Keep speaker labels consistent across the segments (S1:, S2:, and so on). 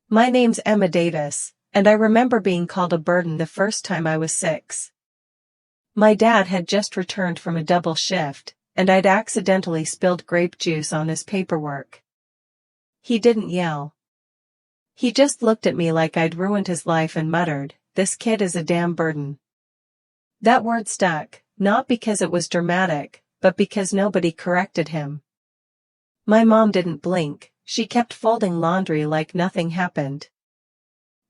S1: My name's Emma Davis, and I remember being called a burden the first time I was 6. My dad had just returned from a double shift, and I'd accidentally spilled grape juice on his paperwork. He didn't yell. He just looked at me like I'd ruined his life and muttered, "This kid is a damn burden." That word stuck, not because it was dramatic, but because nobody corrected him. My mom didn't blink, she kept folding laundry like nothing happened.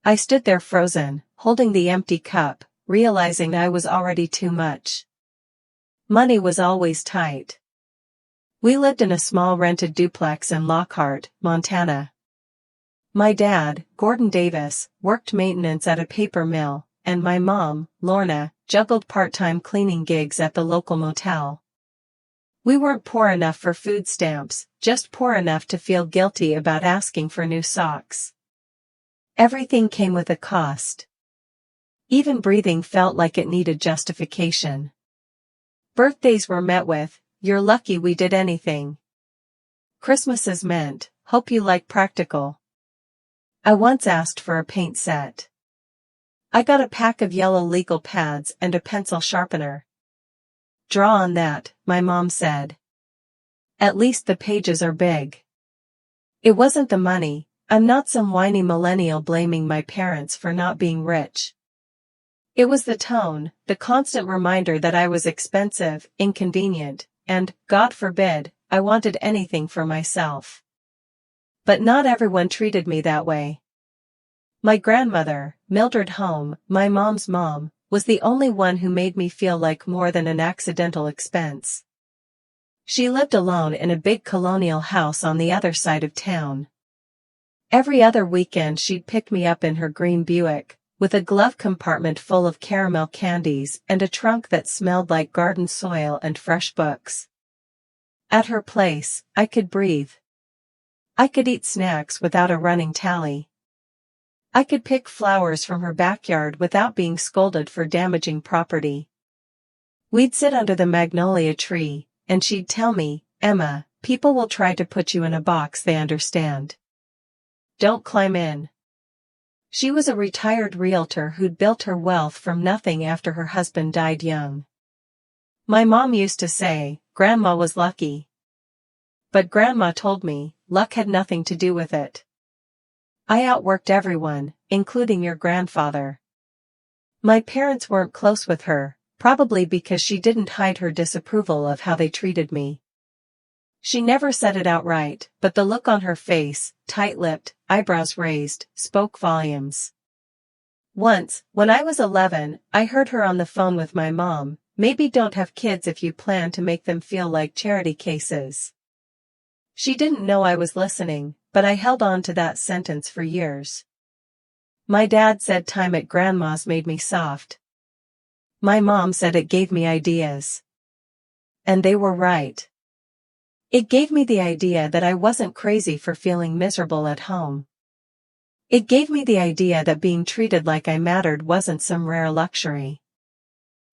S1: I stood there frozen, holding the empty cup, realizing I was already too much. Money was always tight. We lived in a small rented duplex in Lockhart, Montana. My dad, Gordon Davis, worked maintenance at a paper mill, and my mom, Lorna, juggled part-time cleaning gigs at the local motel. We weren't poor enough for food stamps, just poor enough to feel guilty about asking for new socks. Everything came with a cost. Even breathing felt like it needed justification. Birthdays were met with, "You're lucky we did anything." Christmases meant, "Hope you like practical." I once asked for a paint set. I got a pack of yellow legal pads and a pencil sharpener. "Draw on that," my mom said. "At least the pages are big." It wasn't the money. I'm not some whiny millennial blaming my parents for not being rich. It was the tone, the constant reminder that I was expensive, inconvenient, and, God forbid, I wanted anything for myself. But not everyone treated me that way. My grandmother, Mildred Home, my mom's mom, was the only one who made me feel like more than an accidental expense. She lived alone in a big colonial house on the other side of town. Every other weekend she'd pick me up in her green Buick, with a glove compartment full of caramel candies and a trunk that smelled like garden soil and fresh books. At her place, I could breathe. I could eat snacks without a running tally. I could pick flowers from her backyard without being scolded for damaging property. We'd sit under the magnolia tree, and she'd tell me, "Emma, people will try to put you in a box they understand. Don't climb in." She was a retired realtor who'd built her wealth from nothing after her husband died young. My mom used to say, "Grandma was lucky." But Grandma told me, luck had nothing to do with it. I outworked everyone, including your grandfather. My parents weren't close with her, probably because she didn't hide her disapproval of how they treated me. She never said it outright, but the look on her face, tight-lipped, eyebrows raised, spoke volumes. Once, when I was 11, I heard her on the phone with my mom, "Maybe don't have kids if you plan to make them feel like charity cases." She didn't know I was listening, but I held on to that sentence for years. My dad said time at Grandma's made me soft. My mom said it gave me ideas. And they were right. It gave me the idea that I wasn't crazy for feeling miserable at home. It gave me the idea that being treated like I mattered wasn't some rare luxury.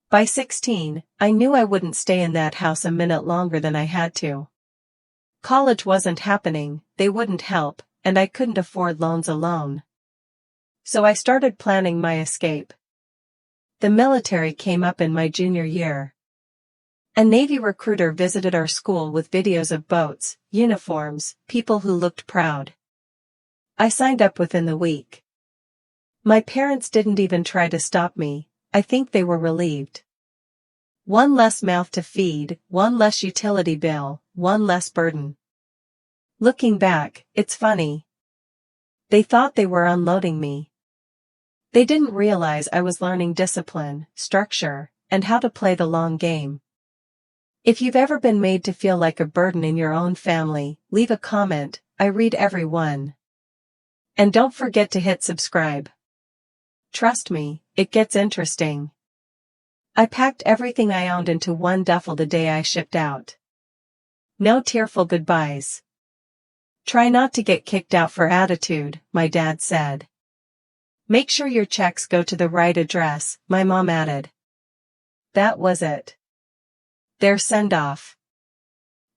S1: By 16, I knew I wouldn't stay in that house a minute longer than I had to. College wasn't happening, they wouldn't help, and I couldn't afford loans alone. So I started planning my escape. The military came up in my junior year. A Navy recruiter visited our school with videos of boats, uniforms, people who looked proud. I signed up within the week. My parents didn't even try to stop me. I think they were relieved. One less mouth to feed, one less utility bill, one less burden. Looking back, it's funny. They thought they were unloading me. They didn't realize I was learning discipline, structure, and how to play the long game. If you've ever been made to feel like a burden in your own family, leave a comment. I read every one. And don't forget to hit subscribe. Trust me, it gets interesting. I packed everything I owned into one duffel the day I shipped out. No tearful goodbyes. Try not to get kicked out for attitude, my dad said. Make sure your checks go to the right address, my mom added. That was it. Their send-off.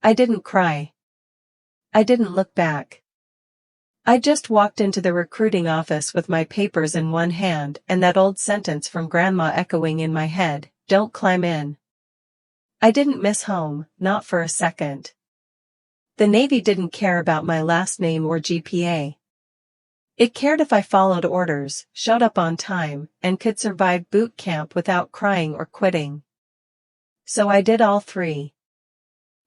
S1: I didn't cry. I didn't look back. I just walked into the recruiting office with my papers in one hand and that old sentence from Grandma echoing in my head, "Don't climb in." I didn't miss home, not for a second. The Navy didn't care about my last name or GPA. It cared if I followed orders, showed up on time, and could survive boot camp without crying or quitting. So I did all three.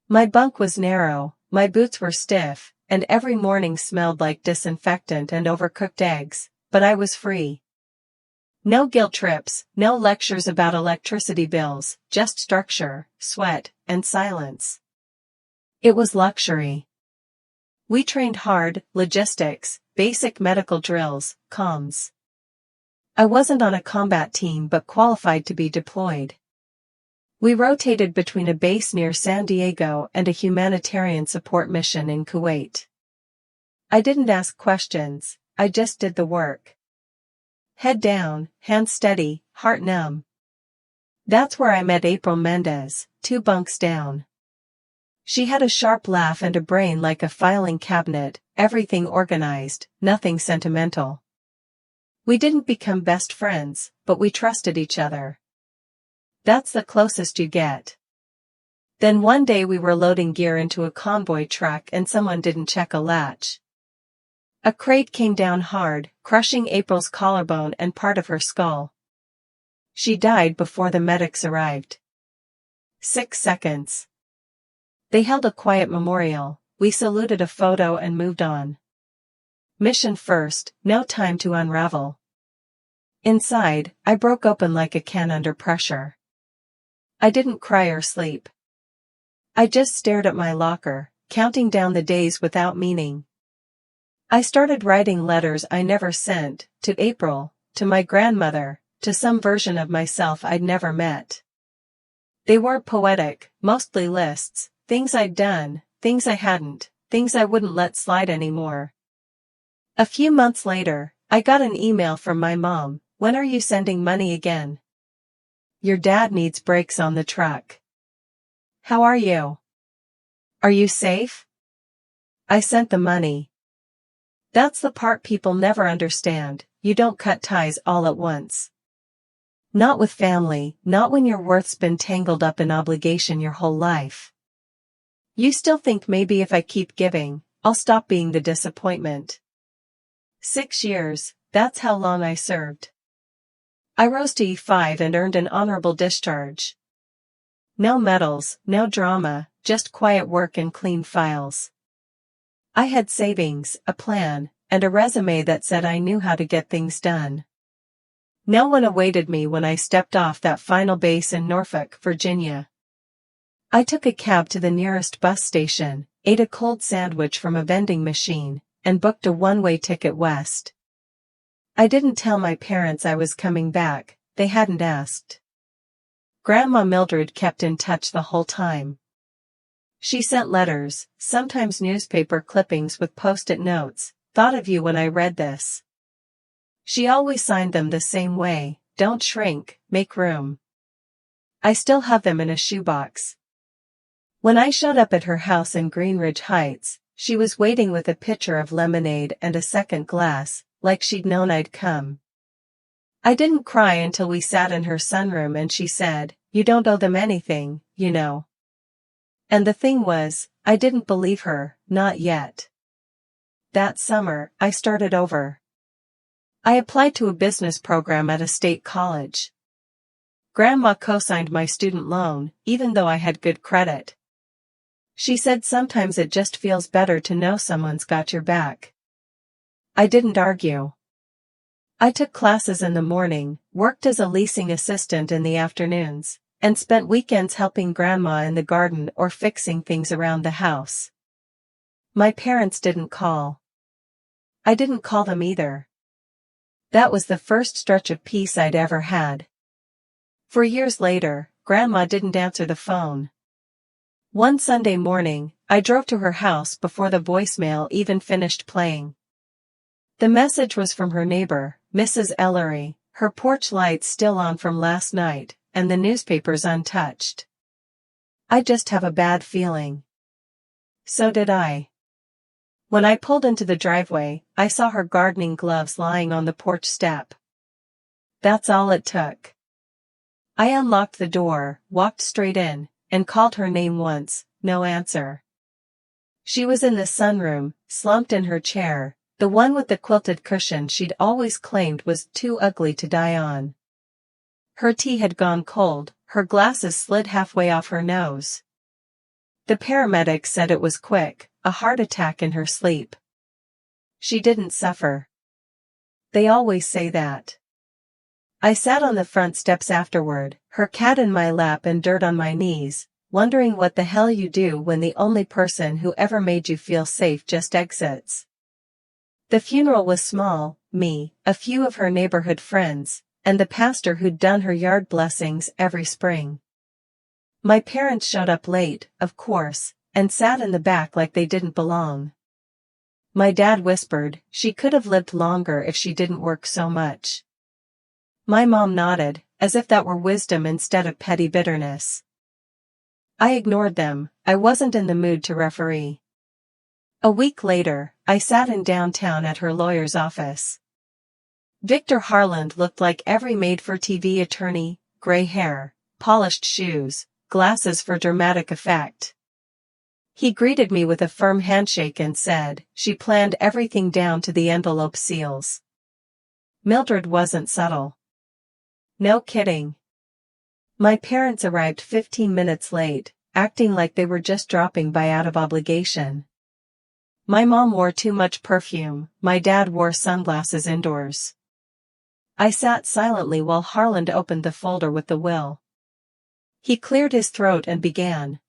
S1: My bunk was narrow, my boots were stiff, and every morning smelled like disinfectant and overcooked eggs, but I was free. No guilt trips, no lectures about electricity bills, just structure, sweat, and silence. It was luxury. We trained hard, logistics, basic medical drills, comms. I wasn't on a combat team but qualified to be deployed. We rotated between a base near San Diego and a humanitarian support mission in Kuwait. I didn't ask questions, I just did the work. Head down, hands steady, heart numb. That's where I met April Mendez, 2 bunks down. She had a sharp laugh and a brain like a filing cabinet, everything organized, nothing sentimental. We didn't become best friends, but we trusted each other. That's the closest you get. Then one day we were loading gear into a convoy truck and someone didn't check a latch. A crate came down hard, crushing April's collarbone and part of her skull. She died before the medics arrived. 6 seconds. They held a quiet memorial, we saluted a photo and moved on. Mission first, no time to unravel. Inside, I broke open like a can under pressure. I didn't cry or sleep. I just stared at my locker, counting down the days without meaning. I started writing letters I never sent, to April, to my grandmother, to some version of myself I'd never met. They weren't poetic, mostly lists, things I'd done, things I hadn't, things I wouldn't let slide anymore. A few months later, I got an email from my mom, "When are you sending money again? Your dad needs brakes on the truck. How are you? Are you safe?" I sent the money. That's the part people never understand, you don't cut ties all at once. Not with family, not when your worth's been tangled up in obligation your whole life. You still think maybe if I keep giving, I'll stop being the disappointment. 6 years, that's how long I served. I rose to E5 and earned an honorable discharge. No medals, no drama, just quiet work and clean files. I had savings, a plan, and a resume that said I knew how to get things done. No one awaited me when I stepped off that final base in Norfolk, Virginia. I took a cab to the nearest bus station, ate a cold sandwich from a vending machine, and booked a one-way ticket west. I didn't tell my parents I was coming back, they hadn't asked. Grandma Mildred kept in touch the whole time. She sent letters, sometimes newspaper clippings with post-it notes, "Thought of you when I read this." She always signed them the same way, "Don't shrink, make room." I still have them in a shoebox. When I showed up at her house in Greenridge Heights, she was waiting with a pitcher of lemonade and a second glass, like she'd known I'd come. I didn't cry until we sat in her sunroom and she said, "You don't owe them anything, you know." And the thing was, I didn't believe her, not yet. That summer, I started over. I applied to a business program at a state college. Grandma co-signed my student loan, even though I had good credit. She said sometimes it just feels better to know someone's got your back. I didn't argue. I took classes in the morning, worked as a leasing assistant in the afternoons, and spent weekends helping Grandma in the garden or fixing things around the house. My parents didn't call. I didn't call them either. That was the first stretch of peace I'd ever had. For years later, Grandma didn't answer the phone. One Sunday morning, I drove to her house before the voicemail even finished playing. The message was from her neighbor, Mrs. Ellery, her porch lights still on from last night, and the newspapers untouched. "I just have a bad feeling." So did I. When I pulled into the driveway, I saw her gardening gloves lying on the porch step. That's all it took. I unlocked the door, walked straight in, and called her name once, no answer. She was in the sunroom, slumped in her chair, the one with the quilted cushion she'd always claimed was too ugly to die on. Her tea had gone cold, her glasses slid halfway off her nose. The paramedics said it was quick, a heart attack in her sleep. She didn't suffer. They always say that. I sat on the front steps afterward, her cat in my lap and dirt on my knees, wondering what the hell you do when the only person who ever made you feel safe just exits. The funeral was small, me, a few of her neighborhood friends, and the pastor who'd done her yard blessings every spring. My parents showed up late, of course, and sat in the back like they didn't belong. My dad whispered, she could have lived longer if she didn't work so much. My mom nodded, as if that were wisdom instead of petty bitterness. I ignored them, I wasn't in the mood to referee. A week later, I sat in downtown at her lawyer's office. Victor Harland looked like every made-for-TV attorney, gray hair, polished shoes, glasses for dramatic effect. He greeted me with a firm handshake and said, she planned everything down to the envelope seals. Mildred wasn't subtle. No kidding. My parents arrived 15 minutes late, acting like they were just dropping by out of obligation. My mom wore too much perfume, my dad wore sunglasses indoors. I sat silently while Harland opened the folder with the will. He cleared his throat and began.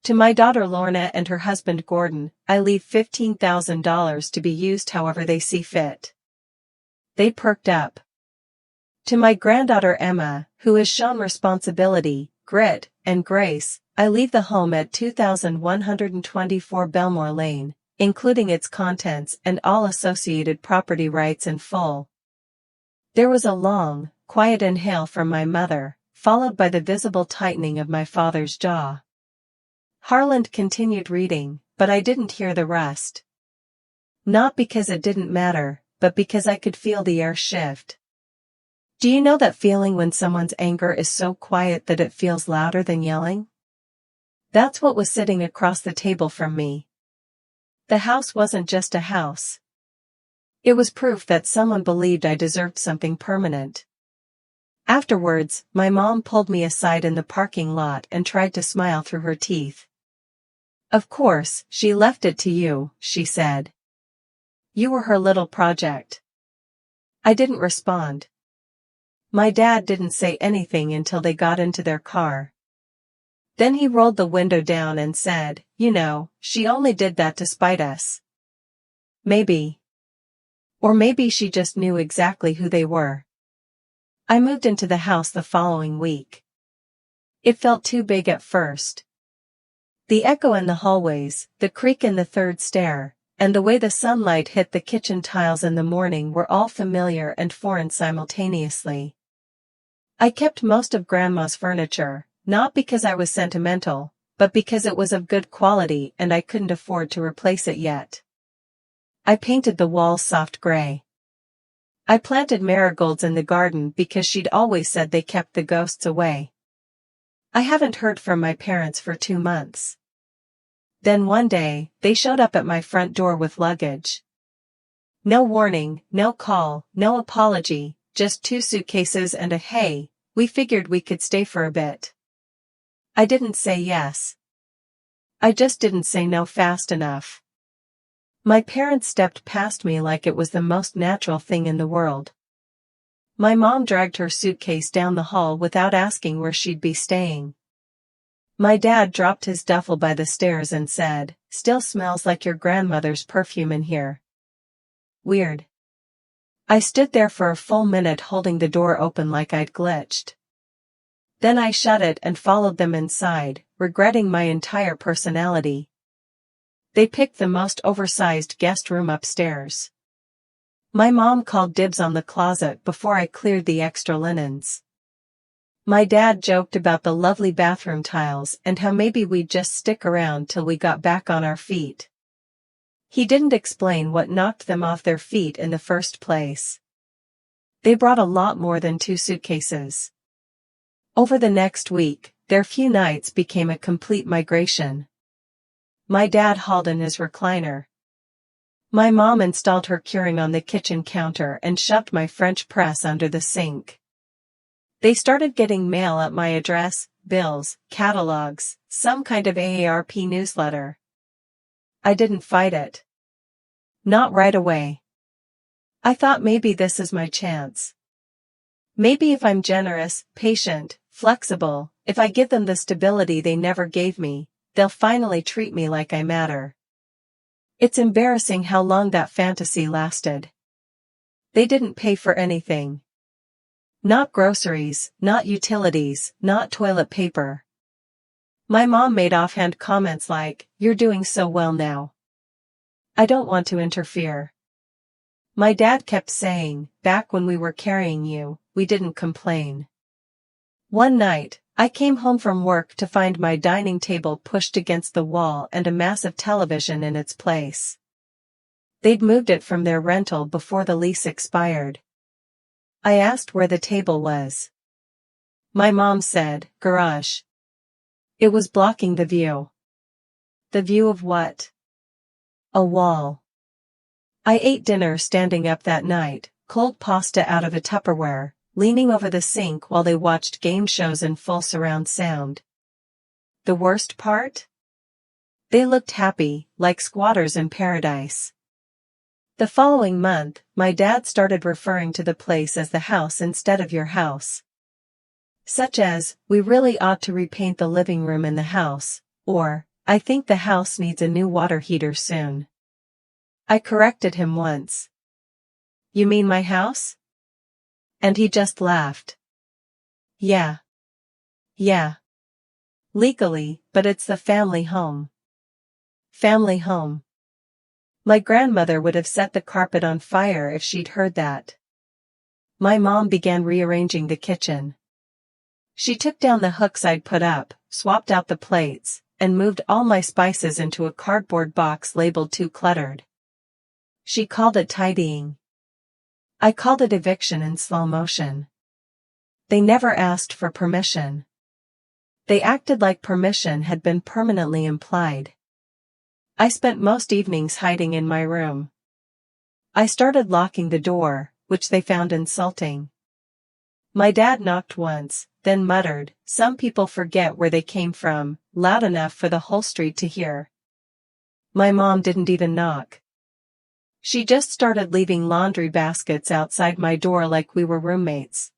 S1: To my daughter Lorna and her husband Gordon, I leave $15,000 to be used however they see fit. They perked up. To my granddaughter Emma, who has shown responsibility, grit, and grace, I leave the home at 2124 Belmore Lane, including its contents and all associated property rights in full. There was a long, quiet inhale from my mother, followed by the visible tightening of my father's jaw. Harland continued reading, but I didn't hear the rest. Not because it didn't matter, but because I could feel the air shift. Do you know that feeling when someone's anger is so quiet that it feels louder than yelling? That's what was sitting across the table from me. The house wasn't just a house. It was proof that someone believed I deserved something permanent. Afterwards, my mom pulled me aside in the parking lot and tried to smile through her teeth. Of course, she left it to you, she said. You were her little project. I didn't respond. My dad didn't say anything until they got into their car. Then he rolled the window down and said, you know, she only did that to spite us. Maybe. Or maybe she just knew exactly who they were. I moved into the house the following week. It felt too big at first. The echo in the hallways, the creak in the third stair, and the way the sunlight hit the kitchen tiles in the morning were all familiar and foreign simultaneously. I kept most of Grandma's furniture, not because I was sentimental, but because it was of good quality and I couldn't afford to replace it yet. I painted the walls soft gray. I planted marigolds in the garden because she'd always said they kept the ghosts away. I haven't heard from my parents for 2 months. Then one day, they showed up at my front door with luggage. No warning, no call, no apology, just 2 suitcases and a hey, we figured we could stay for a bit. I didn't say yes. I just didn't say no fast enough. My parents stepped past me like it was the most natural thing in the world. My mom dragged her suitcase down the hall without asking where she'd be staying. My dad dropped his duffel by the stairs and said, "Still smells like your grandmother's perfume in here." Weird. I stood there for a full minute holding the door open like I'd glitched. Then I shut it and followed them inside, regretting my entire personality. They picked the most oversized guest room upstairs. My mom called dibs on the closet before I cleared the extra linens. My dad joked about the lovely bathroom tiles and how maybe we'd just stick around till we got back on our feet. He didn't explain what knocked them off their feet in the first place. They brought a lot more than 2 suitcases. Over the next week, their few nights became a complete migration. My dad hauled in his recliner. My mom installed her Keurig on the kitchen counter and shoved my French press under the sink. They started getting mail at my address, bills, catalogs, some kind of AARP newsletter. I didn't fight it. Not right away. I thought maybe this is my chance. Maybe if I'm generous, patient, flexible, if I give them the stability they never gave me, they'll finally treat me like I matter. It's embarrassing how long that fantasy lasted. They didn't pay for anything. Not groceries, not utilities, not toilet paper. My mom made offhand comments like, "You're doing so well now. I don't want to interfere." My dad kept saying, "Back when we were carrying you, we didn't complain." One night, I came home from work to find my dining table pushed against the wall and a massive television in its place. They'd moved it from their rental before the lease expired. I asked where the table was. My mom said, "Garage." It was blocking the view. The view of what? A wall. I ate dinner standing up that night, cold pasta out of a Tupperware, leaning over the sink while they watched game shows in full surround sound. The worst part? They looked happy, like squatters in paradise. The following month, my dad started referring to the place as the house instead of your house. Such as, "We really ought to repaint the living room in the house," or, "I think the house needs a new water heater soon." I corrected him once. "You mean my house?" And he just laughed. Yeah. Yeah. Legally, but it's the family home. Family home. My grandmother would have set the carpet on fire if she'd heard that. My mom began rearranging the kitchen. She took down the hooks I'd put up, swapped out the plates, and moved all my spices into a cardboard box labeled "too cluttered." She called it tidying. I called it eviction in slow motion. They never asked for permission. They acted like permission had been permanently implied. I spent most evenings hiding in my room. I started locking the door, which they found insulting. My dad knocked once, then muttered, "Some people forget where they came from," loud enough for the whole street to hear. My mom didn't even knock. She just started leaving laundry baskets outside my door like we were roommates.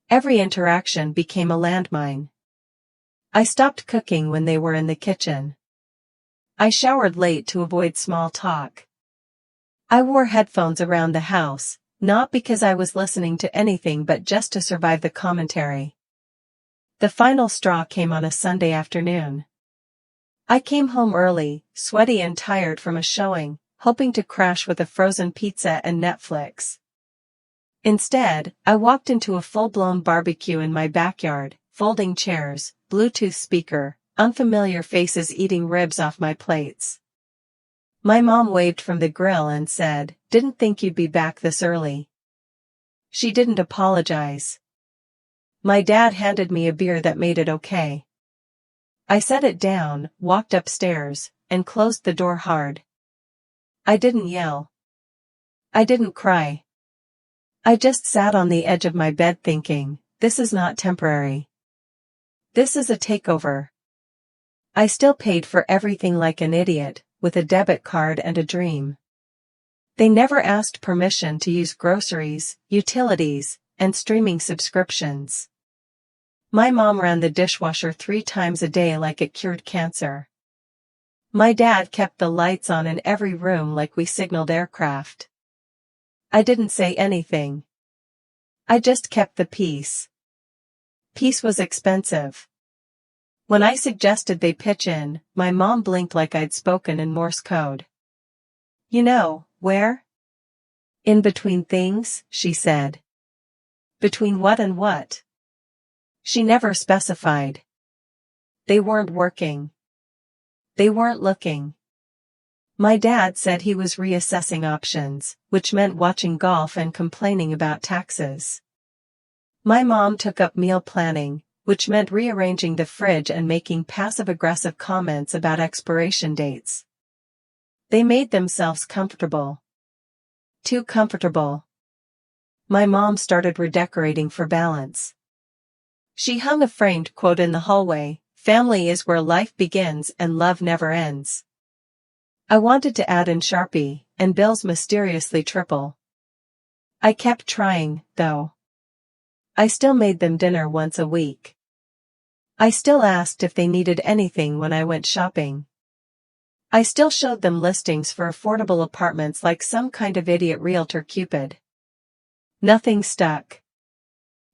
S1: Every interaction became a landmine. I stopped cooking when they were in the kitchen. I showered late to avoid small talk. I wore headphones around the house, not because I was listening to anything but just to survive the commentary. The final straw came on a Sunday afternoon. I came home early, sweaty and tired from a showing, hoping to crash with a frozen pizza and Netflix. Instead, I walked into a full-blown barbecue in my backyard, folding chairs, Bluetooth speaker, unfamiliar faces eating ribs off my plates. My mom waved from the grill and said, "Didn't think you'd be back this early." She didn't apologize. My dad handed me a beer that made it okay. I set it down, walked upstairs, and closed the door hard. I didn't yell. I didn't cry. I just sat on the edge of my bed thinking, this is not temporary. This is a takeover. I still paid for everything like an idiot, with a debit card and a dream. They never asked permission to use groceries, utilities, and streaming subscriptions. My mom ran the dishwasher 3 times a day like it cured cancer. My dad kept the lights on in every room like we signaled aircraft. I didn't say anything. I just kept the peace. Peace was expensive. When I suggested they pitch in, my mom blinked like I'd spoken in Morse code. "You know, where?" "In between things," she said. "Between what and what?" She never specified. They weren't working. They weren't looking. My dad said he was reassessing options, which meant watching golf and complaining about taxes. My mom took up meal planning, which meant rearranging the fridge and making passive-aggressive comments about expiration dates. They made themselves comfortable. Too comfortable. My mom started redecorating for balance. She hung a framed quote in the hallway, "Family is where life begins and love never ends." I wanted to add in Sharpie, "and bills mysteriously triple." I kept trying, though. I still made them dinner once a week. I still asked if they needed anything when I went shopping. I still showed them listings for affordable apartments like some kind of idiot realtor Cupid. Nothing stuck.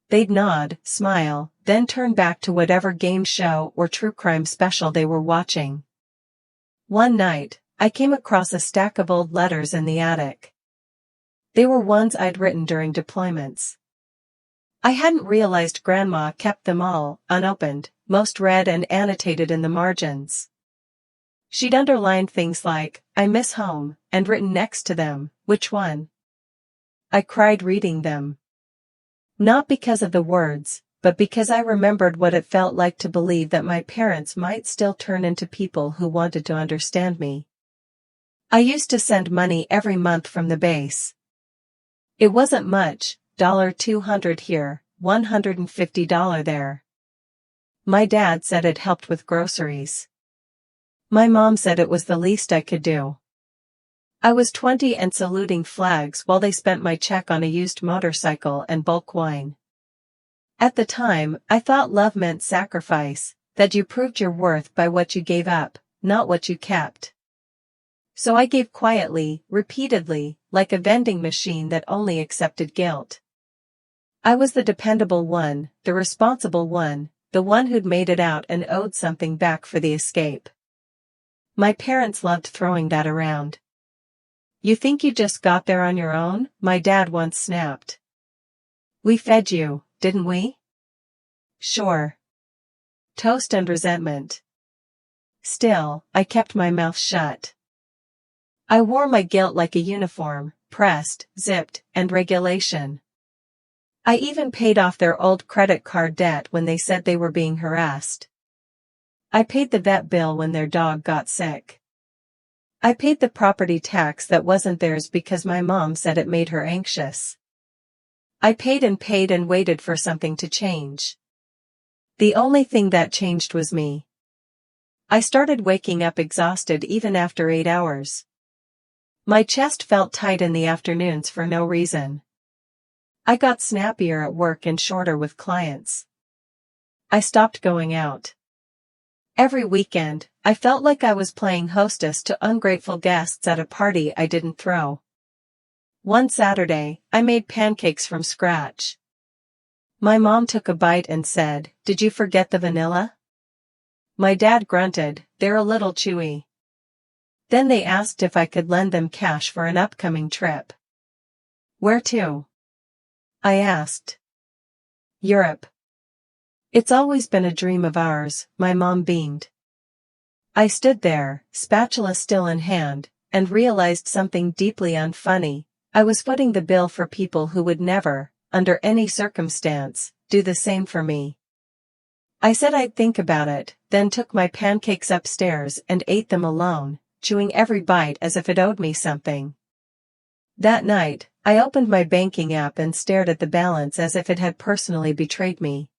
S1: They'd nod, smile, then turn back to whatever game show or true crime special they were watching. One night, I came across a stack of old letters in the attic. They were ones I'd written during deployments. I hadn't realized Grandma kept them all, unopened, most read and annotated in the margins. She'd underlined things like, "I miss home," and written next to them, "Which one?" I cried reading them. Not because of the words, but because I remembered what it felt like to believe that my parents might still turn into people who wanted to understand me. I used to send money every month from the base. It wasn't much, $200 here, $150 there. My dad said it helped with groceries. My mom said it was the least I could do. I was 20 and saluting flags while they spent my check on a used motorcycle and bulk wine. At the time, I thought love meant sacrifice, that you proved your worth by what you gave up, not what you kept. So I gave quietly, repeatedly, like a vending machine that only accepted guilt. I was the dependable one, the responsible one, the one who'd made it out and owed something back for the escape. My parents loved throwing that around. "You think you just got there on your own?" my dad once snapped. "We fed you, didn't we?" "Sure." Toast and resentment. Still, I kept my mouth shut. I wore my guilt like a uniform, pressed, zipped, and regulation. I even paid off their old credit card debt when they said they were being harassed. I paid the vet bill when their dog got sick. I paid the property tax that wasn't theirs because my mom said it made her anxious. I paid and waited for something to change. The only thing that changed was me. I started waking up exhausted even after 8 hours. My chest felt tight in the afternoons for no reason. I got snappier at work and shorter with clients. I stopped going out. Every weekend, I felt like I was playing hostess to ungrateful guests at a party I didn't throw. One Saturday, I made pancakes from scratch. My mom took a bite and said, "Did you forget the vanilla?" My dad grunted, "They're a little chewy." Then they asked if I could lend them cash for an upcoming trip. "Where to?" I asked. "Europe." "It's always been a dream of ours," my mom beamed. I stood there, spatula still in hand, and realized something deeply unfunny. I was footing the bill for people who would never, under any circumstance, do the same for me. I said I'd think about it, then took my pancakes upstairs and ate them alone, chewing every bite as if it owed me something. That night, I opened my banking app and stared at the balance as if it had personally betrayed me.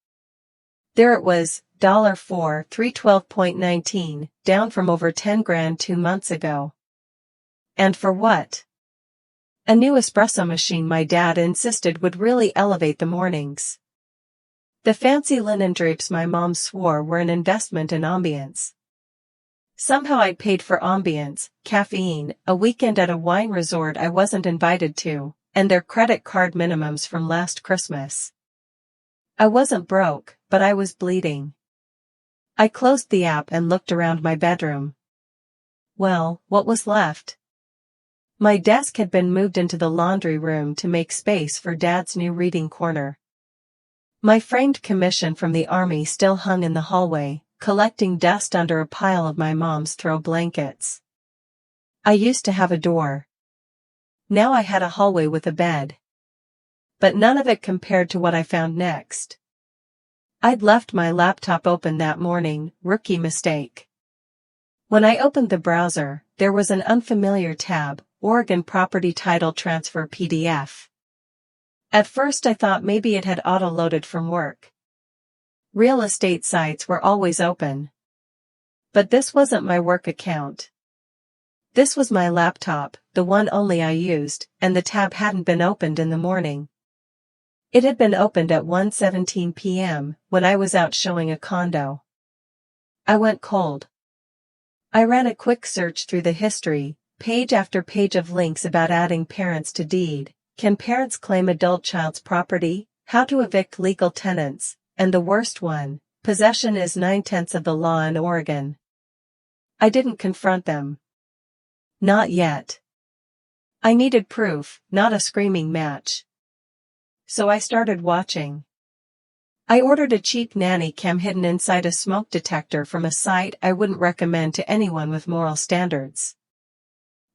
S1: There it was, $4,312.19, down from over 10 grand 2 months ago. And for what? A new espresso machine my dad insisted would really elevate the mornings. The fancy linen drapes my mom swore were an investment in ambience. Somehow I'd paid for ambience, caffeine, a weekend at a wine resort I wasn't invited to, and their credit card minimums from last Christmas. I wasn't broke, but I was bleeding. I closed the app and looked around my bedroom. Well, what was left? My desk had been moved into the laundry room to make space for Dad's new reading corner. My framed commission from the army still hung in the hallway, collecting dust under a pile of my mom's throw blankets. I used to have a door. Now I had a hallway with a bed. But none of it compared to what I found next. I'd left my laptop open that morning, rookie mistake. When I opened the browser, there was an unfamiliar tab, Oregon Property Title Transfer PDF. At first I thought maybe it had auto-loaded from work. Real estate sites were always open. But this wasn't my work account. This was my laptop, the one only I used, and the tab hadn't been opened in the morning. It had been opened at 1:17 p.m. when I was out showing a condo. I went cold. I ran a quick search through the history, page after page of links about adding parents to deed, can parents claim adult child's property, how to evict legal tenants, and the worst one, possession is 9/10 of the law in Oregon. I didn't confront them. Not yet. I needed proof, not a screaming match. So I started watching. I ordered a cheap nanny cam hidden inside a smoke detector from a site I wouldn't recommend to anyone with moral standards.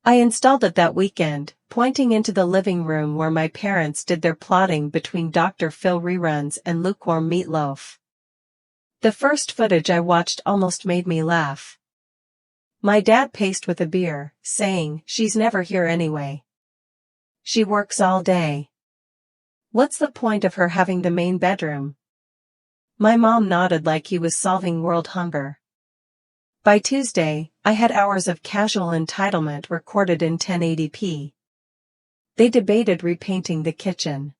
S1: I installed it that weekend, pointing into the living room where my parents did their plotting between Dr. Phil reruns and lukewarm meatloaf. The first footage I watched almost made me laugh. My dad paced with a beer, saying, "She's never here anyway. She works all day. What's the point of her having the main bedroom?" My mom nodded like he was solving world hunger. By Tuesday, I had hours of casual entitlement recorded in 1080p. They debated repainting the kitchen.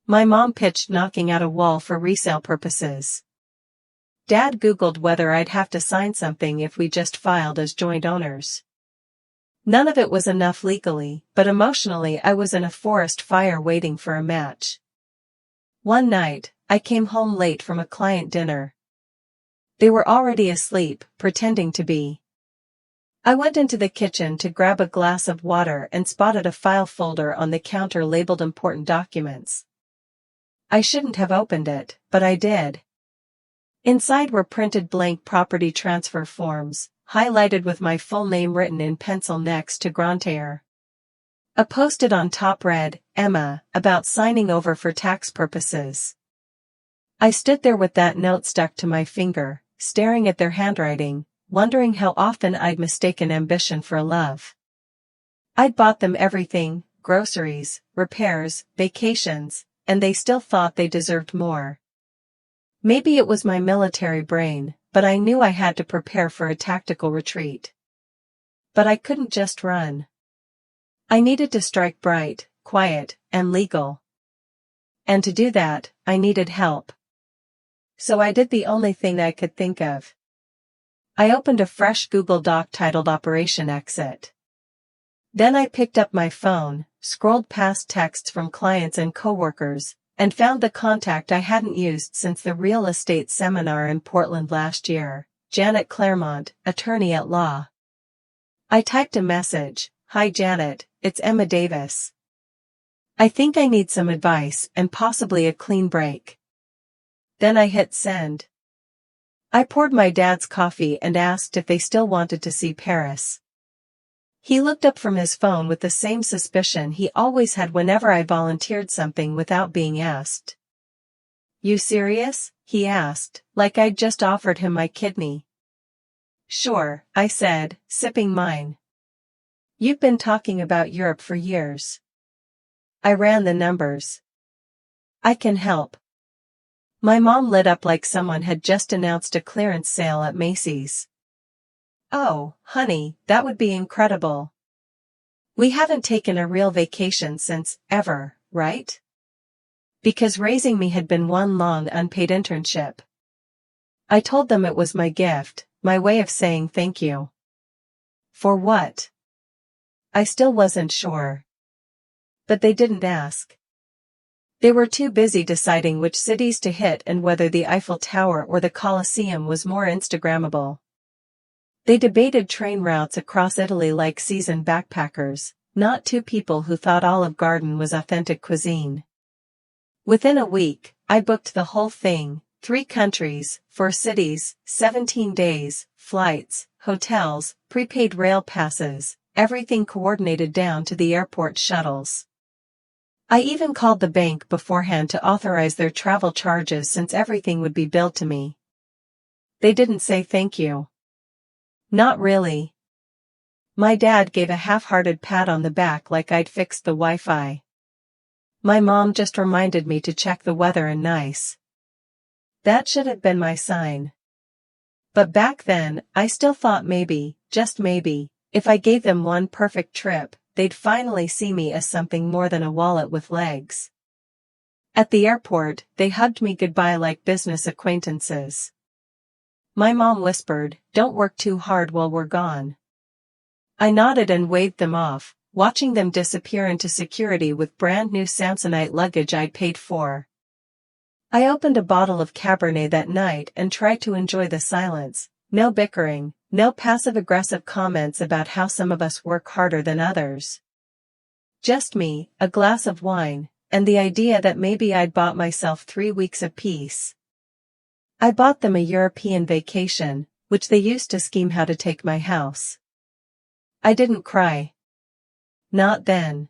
S1: My mom pitched knocking out a wall for resale purposes. Dad Googled whether I'd have to sign something if we just filed as joint owners. None of it was enough legally, but emotionally I was in a forest fire waiting for a match. One night, I came home late from a client dinner. They were already asleep, pretending to be. I went into the kitchen to grab a glass of water and spotted a file folder on the counter labeled important documents. I shouldn't have opened it, but I did. Inside were printed blank property transfer forms, highlighted with my full name written in pencil next to Grantaire. A post-it on top read, "Emma, about signing over for tax purposes." I stood there with that note stuck to my finger, staring at their handwriting, wondering how often I'd mistaken ambition for love. I'd bought them everything, groceries, repairs, vacations, and they still thought they deserved more. Maybe it was my military brain, but I knew I had to prepare for a tactical retreat. But I couldn't just run. I needed to strike bright, quiet, and legal. And to do that, I needed help. So I did the only thing I could think of. I opened a fresh Google Doc titled Operation Exit. Then I picked up my phone, scrolled past texts from clients and coworkers, and found the contact I hadn't used since the real estate seminar in Portland last year, Janet Claremont, attorney at law. I typed a message, "Hi Janet, it's Emma Davis. I think I need some advice and possibly a clean break." Then I hit send. I poured my dad's coffee and asked if they still wanted to see Paris. He looked up from his phone with the same suspicion he always had whenever I volunteered something without being asked. "You serious?" he asked, like I'd just offered him my kidney. "Sure," I said, sipping mine. "You've been talking about Europe for years." I ran the numbers. "I can help." My mom lit up like someone had just announced a clearance sale at Macy's. "Oh, honey, that would be incredible. We haven't taken a real vacation since, ever, right? Because raising me had been one long unpaid internship." I told them it was my gift, my way of saying thank you. For what? I still wasn't sure. But they didn't ask. They were too busy deciding which cities to hit and whether the Eiffel Tower or the Colosseum was more Instagrammable. They debated train routes across Italy like seasoned backpackers, not two people who thought Olive Garden was authentic cuisine. Within a week, I booked the whole thing, 3 countries, 4 cities, 17 days, flights, hotels, prepaid rail passes, everything coordinated down to the airport shuttles. I even called the bank beforehand to authorize their travel charges since everything would be billed to me. They didn't say thank you. Not really. My dad gave a half-hearted pat on the back like I'd fixed the Wi-Fi. My mom just reminded me to check the weather and nice. That should have been my sign. But back then, I still thought maybe, just maybe, if I gave them one perfect trip, they'd finally see me as something more than a wallet with legs. At the airport, they hugged me goodbye like business acquaintances. My mom whispered, "Don't work too hard while we're gone." I nodded and waved them off, watching them disappear into security with brand new Samsonite luggage I'd paid for. I opened a bottle of Cabernet that night and tried to enjoy the silence. No bickering, no passive-aggressive comments about how some of us work harder than others. Just me, a glass of wine, and the idea that maybe I'd bought myself 3 weeks of peace. I bought them a European vacation, which they used to scheme how to take my house. I didn't cry. Not then.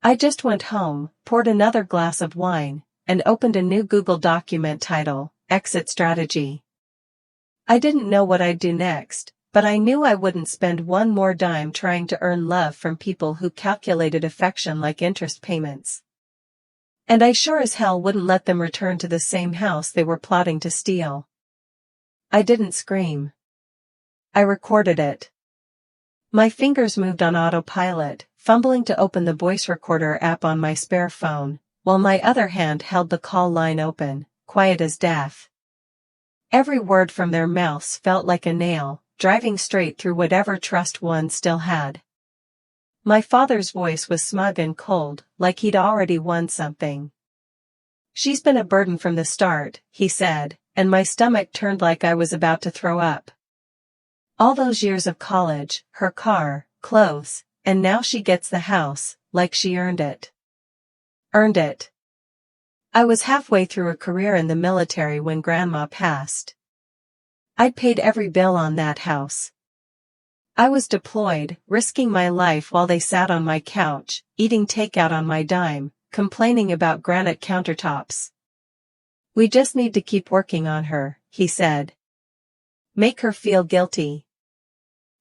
S1: I just went home, poured another glass of wine, and opened a new Google document titled, Exit Strategy. I didn't know what I'd do next, but I knew I wouldn't spend one more dime trying to earn love from people who calculated affection like interest payments. And I sure as hell wouldn't let them return to the same house they were plotting to steal. I didn't scream. I recorded it. My fingers moved on autopilot, fumbling to open the voice recorder app on my spare phone, while my other hand held the call line open, quiet as death. Every word from their mouths felt like a nail, driving straight through whatever trust one still had. My father's voice was smug and cold, like he'd already won something. "She's been a burden from the start," he said, and my stomach turned like I was about to throw up. All those years of college, her car, clothes, and now she gets the house, like she earned it. Earned it. I was halfway through a career in the military when Grandma passed. I'd paid every bill on that house. I was deployed, risking my life while they sat on my couch, eating takeout on my dime, complaining about granite countertops. "We just need to keep working on her," he said. "Make her feel guilty."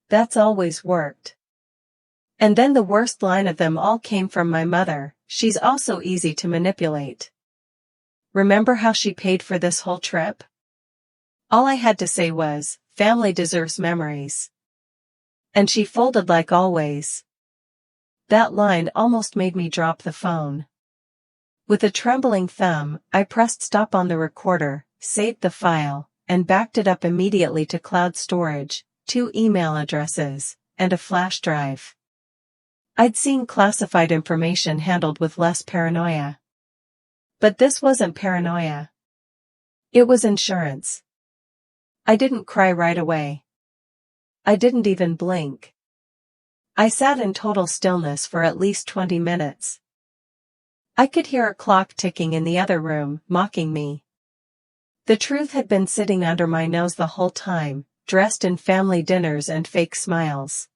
S1: That's always worked. And then the worst line of them all came from my mother, "She's also easy to manipulate. Remember how she paid for this whole trip?" All I had to say was, "Family deserves memories." And she folded like always. That line almost made me drop the phone. With a trembling thumb, I pressed stop on the recorder, saved the file, and backed it up immediately to cloud storage, 2 email addresses, and a flash drive. I'd seen classified information handled with less paranoia. But this wasn't paranoia. It was insurance. I didn't cry right away. I didn't even blink. I sat in total stillness for at least 20 minutes. I could hear a clock ticking in the other room, mocking me. The truth had been sitting under my nose the whole time, dressed in family dinners and fake smiles.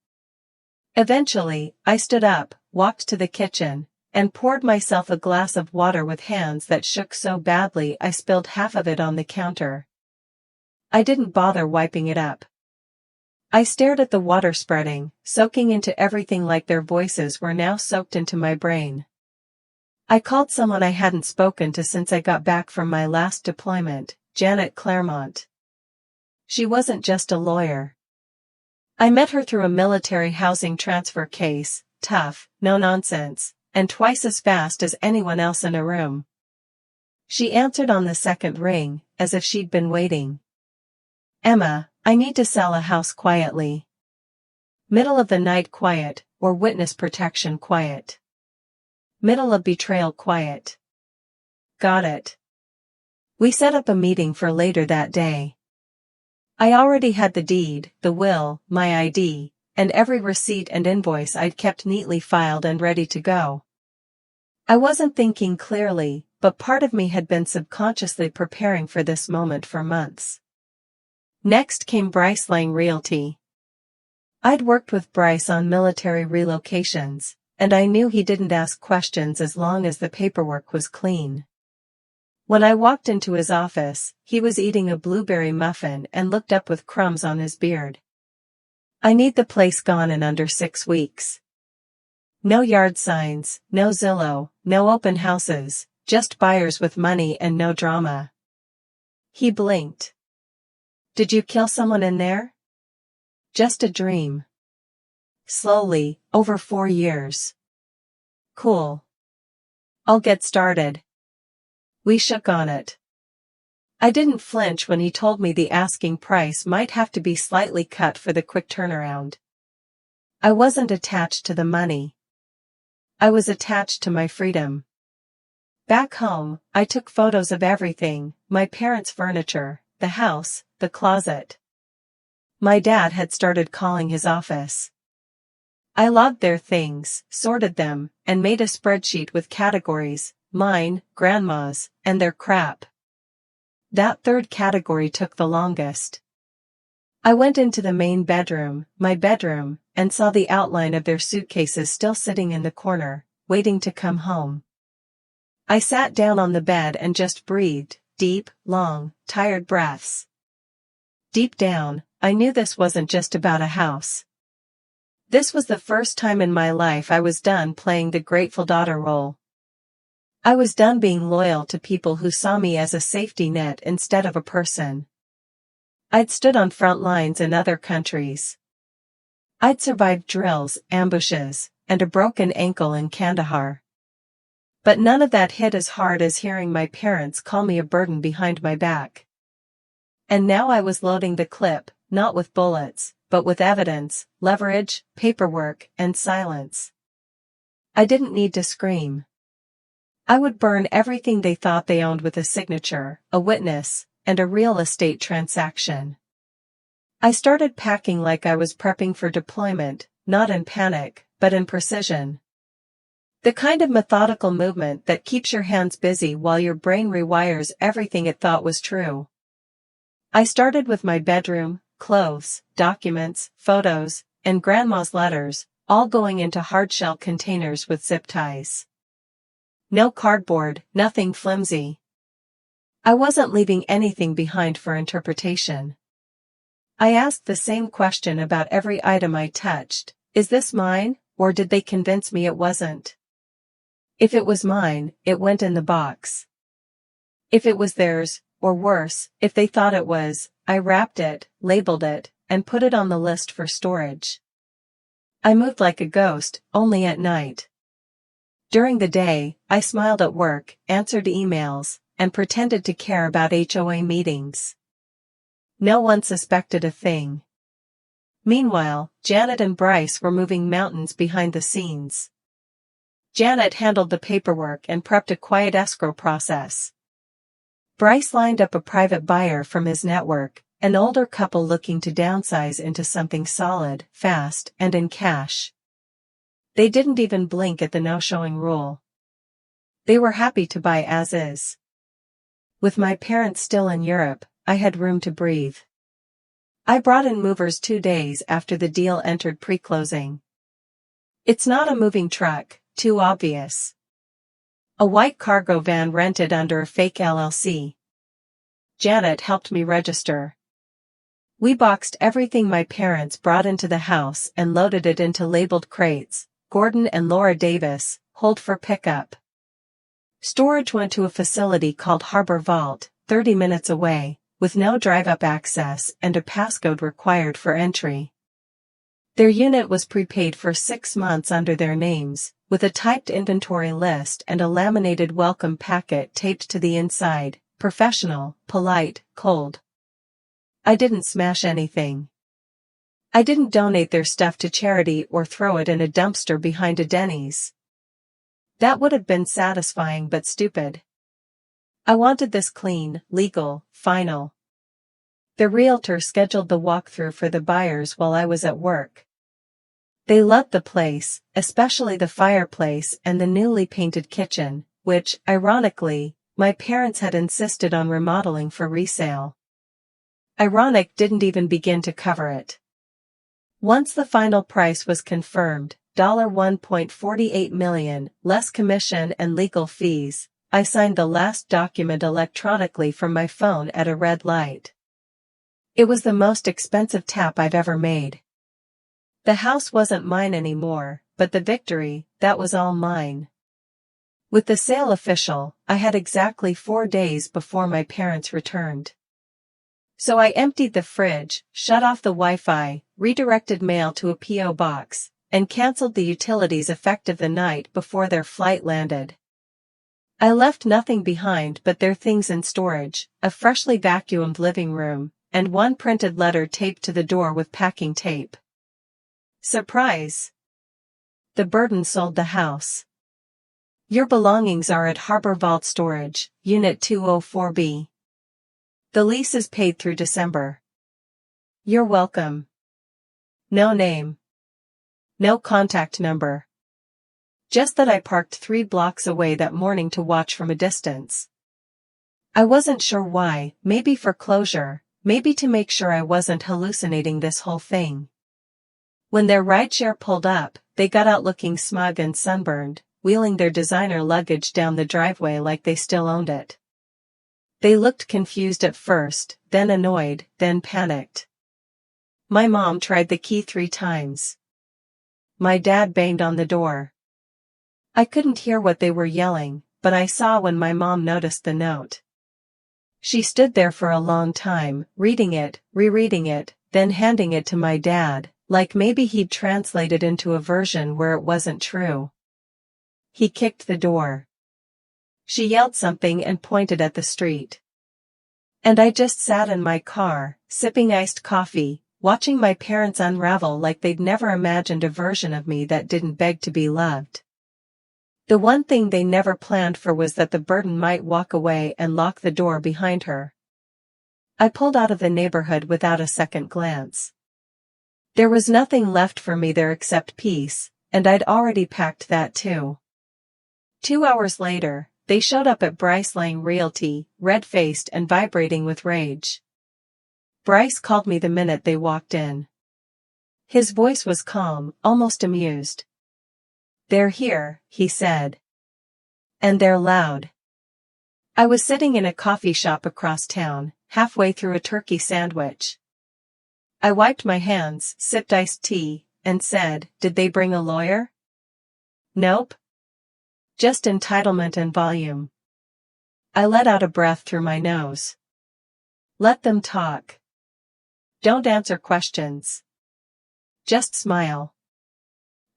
S1: Eventually, I stood up, walked to the kitchen, and poured myself a glass of water with hands that shook so badly I spilled half of it on the counter. I didn't bother wiping it up. I stared at the water spreading, soaking into everything like their voices were now soaked into my brain. I called someone I hadn't spoken to since I got back from my last deployment, Janet Claremont. She wasn't just a lawyer. I met her through a military housing transfer case, tough, no nonsense, and twice as fast as anyone else in a room. She answered on the second ring, as if she'd been waiting. "Emma, I need to sell a house quietly. Middle of the night quiet, or witness protection quiet. Middle of betrayal quiet." Got it. We set up a meeting for later that day. I already had the deed, the will, my ID, and every receipt and invoice I'd kept neatly filed and ready to go. I wasn't thinking clearly, but part of me had been subconsciously preparing for this moment for months. Next came Bryce Lang Realty. I'd worked with Bryce on military relocations, and I knew he didn't ask questions as long as the paperwork was clean. When I walked into his office, he was eating a blueberry muffin and looked up with crumbs on his beard. "I need the place gone in under 6 weeks. No yard signs, no Zillow, no open houses, just buyers with money and no drama." He blinked. "Did you kill someone in there?" "Just a dream. Slowly, over 4 years." "Cool. I'll get started." We shook on it. I didn't flinch when he told me the asking price might have to be slightly cut for the quick turnaround. I wasn't attached to the money. I was attached to my freedom. Back home, I took photos of everything: my parents' furniture, the house, the closet. My dad had started calling his office. I logged their things, sorted them, and made a spreadsheet with categories: mine, grandma's, and their crap. That third category took the longest. I went into the main bedroom, my bedroom, and saw the outline of their suitcases still sitting in the corner, waiting to come home. I sat down on the bed and just breathed, deep, long, tired breaths. Deep down, I knew this wasn't just about a house. This was the first time in my life I was done playing the grateful daughter role. I was done being loyal to people who saw me as a safety net instead of a person. I'd stood on front lines in other countries. I'd survived drills, ambushes, and a broken ankle in Kandahar. But none of that hit as hard as hearing my parents call me a burden behind my back. And now I was loading the clip, not with bullets, but with evidence, leverage, paperwork, and silence. I didn't need to scream. I would burn everything they thought they owned with a signature, a witness, and a real estate transaction. I started packing like I was prepping for deployment, not in panic, but in precision. The kind of methodical movement that keeps your hands busy while your brain rewires everything it thought was true. I started with my bedroom, clothes, documents, photos, and grandma's letters, all going into hard-shell containers with zip ties. No cardboard, nothing flimsy. I wasn't leaving anything behind for interpretation. I asked the same question about every item I touched: is this mine, or did they convince me it wasn't? If it was mine, it went in the box. If it was theirs, or worse, if they thought it was, I wrapped it, labeled it, and put it on the list for storage. I moved like a ghost, only at night. During the day, I smiled at work, answered emails, and pretended to care about HOA meetings. No one suspected a thing. Meanwhile, Janet and Bryce were moving mountains behind the scenes. Janet handled the paperwork and prepped a quiet escrow process. Bryce lined up a private buyer from his network, an older couple looking to downsize into something solid, fast, and in cash. They didn't even blink at the no-showing rule. They were happy to buy as is. With my parents still in Europe, I had room to breathe. I brought in movers 2 days after the deal entered pre-closing. It's not a moving truck, too obvious. A white cargo van rented under a fake LLC. Janet helped me register. We boxed everything my parents brought into the house and loaded it into labeled crates: Gordon and Laura Davis, hold for pickup. Storage went to a facility called Harbor Vault, 30 minutes away, with no drive-up access and a passcode required for entry. Their unit was prepaid for 6 months under their names, with a typed inventory list and a laminated welcome packet taped to the inside: professional, polite, cold. I didn't smash anything. I didn't donate their stuff to charity or throw it in a dumpster behind a Denny's. That would have been satisfying but stupid. I wanted this clean, legal, final. The realtor scheduled the walkthrough for the buyers while I was at work. They loved the place, especially the fireplace and the newly painted kitchen, which, ironically, my parents had insisted on remodeling for resale. Ironic didn't even begin to cover it. Once the final price was confirmed, $1.48 million, less commission and legal fees, I signed the last document electronically from my phone at a red light. It was the most expensive tap I've ever made. The house wasn't mine anymore, but the victory, that was all mine. With the sale official, I had exactly 4 days before my parents returned. So I emptied the fridge, shut off the Wi-Fi, redirected mail to a P.O. box, and canceled the utilities effective the night before their flight landed. I left nothing behind but their things in storage, a freshly vacuumed living room, and one printed letter taped to the door with packing tape. Surprise! The burden sold the house. Your belongings are at Harbor Vault Storage, Unit 204B. The lease is paid through December. You're welcome. No name. No contact number. Just that I parked 3 blocks away that morning to watch from a distance. I wasn't sure why, maybe for closure, maybe to make sure I wasn't hallucinating this whole thing. When their rideshare pulled up, they got out looking smug and sunburned, wheeling their designer luggage down the driveway like they still owned it. They looked confused at first, then annoyed, then panicked. My mom tried the key 3 times. My dad banged on the door. I couldn't hear what they were yelling, but I saw when my mom noticed the note. She stood there for a long time, reading it, rereading it, then handing it to my dad, like maybe he'd translate it into a version where it wasn't true. He kicked the door. She yelled something and pointed at the street. And I just sat in my car, sipping iced coffee, watching my parents unravel like they'd never imagined a version of me that didn't beg to be loved. The one thing they never planned for was that the burden might walk away and lock the door behind her. I pulled out of the neighborhood without a second glance. There was nothing left for me there except peace, and I'd already packed that too. 2 hours later, they showed up at Bryce Lang Realty, red-faced and vibrating with rage. Bryce called me the minute they walked in. His voice was calm, almost amused. "They're here," he said. "And they're loud." I was sitting in a coffee shop across town, halfway through a turkey sandwich. I wiped my hands, sipped iced tea, and said, "Did they bring a lawyer?" "Nope. Just entitlement and volume." I let out a breath through my nose. "Let them talk. Don't answer questions. Just smile."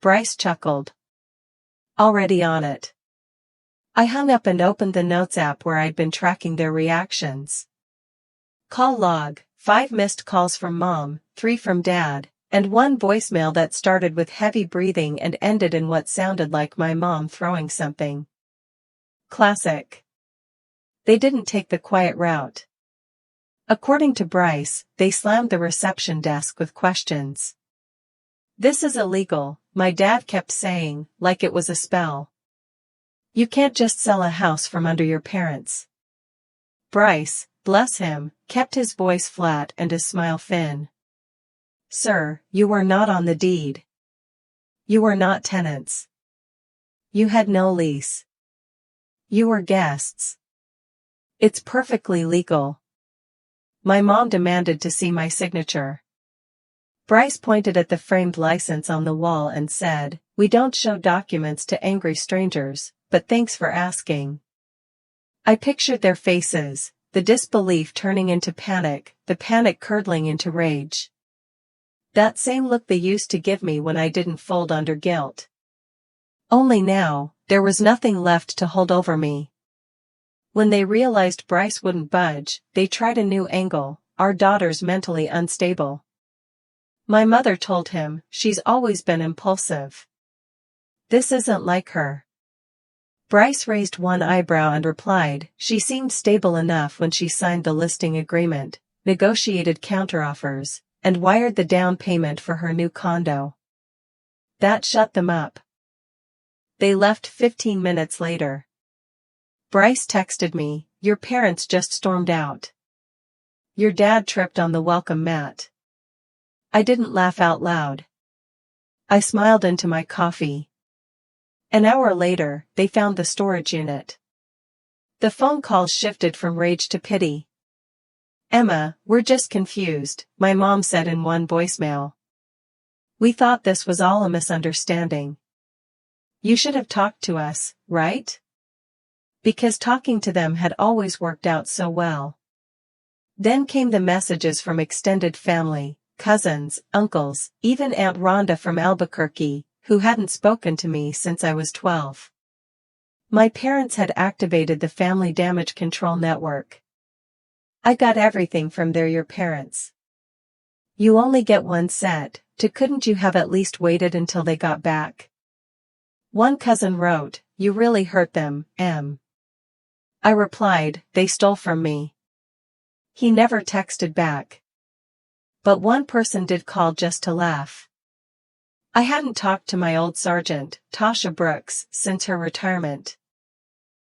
S1: Bryce chuckled. "Already on it." I hung up and opened the Notes app where I'd been tracking their reactions. Call log: 5 missed calls from Mom, 3 from Dad, and 1 voicemail that started with heavy breathing and ended in what sounded like my mom throwing something. Classic. They didn't take the quiet route. According to Bryce, they slammed the reception desk with questions. "This is illegal," my dad kept saying, like it was a spell. "You can't just sell a house from under your parents." Bryce, bless him, kept his voice flat and his smile thin. "Sir, you were not on the deed. You were not tenants. You had no lease. You were guests. It's perfectly legal." My mom demanded to see my signature. Bryce pointed at the framed license on the wall and said, "We don't show documents to angry strangers, but thanks for asking." I pictured their faces, the disbelief turning into panic, the panic curdling into rage. That same look they used to give me when I didn't fold under guilt. Only now, there was nothing left to hold over me. When they realized Bryce wouldn't budge, they tried a new angle: "Our daughter's mentally unstable." My mother told him, "She's always been impulsive. This isn't like her." Bryce raised one eyebrow and replied, "She seemed stable enough when she signed the listing agreement, negotiated counteroffers, and wired the down payment for her new condo." That shut them up. They left 15 minutes later. Bryce texted me, "Your parents just stormed out. Your dad tripped on the welcome mat." I didn't laugh out loud. I smiled into my coffee. An hour later, they found the storage unit. The phone calls shifted from rage to pity. "Emma, we're just confused," my mom said in one voicemail. "We thought this was all a misunderstanding. You should have talked to us, right?" Because talking to them had always worked out so well. Then came the messages from extended family, cousins, uncles, even Aunt Rhonda from Albuquerque, who hadn't spoken to me since I was 12. My parents had activated the family damage control network. "I got everything from there, your parents. You only get one set, to couldn't you have at least waited until they got back?" One cousin wrote, "You really hurt them, Em." I replied, "They stole from me." He never texted back. But one person did call just to laugh. I hadn't talked to my old sergeant, Tasha Brooks, since her retirement.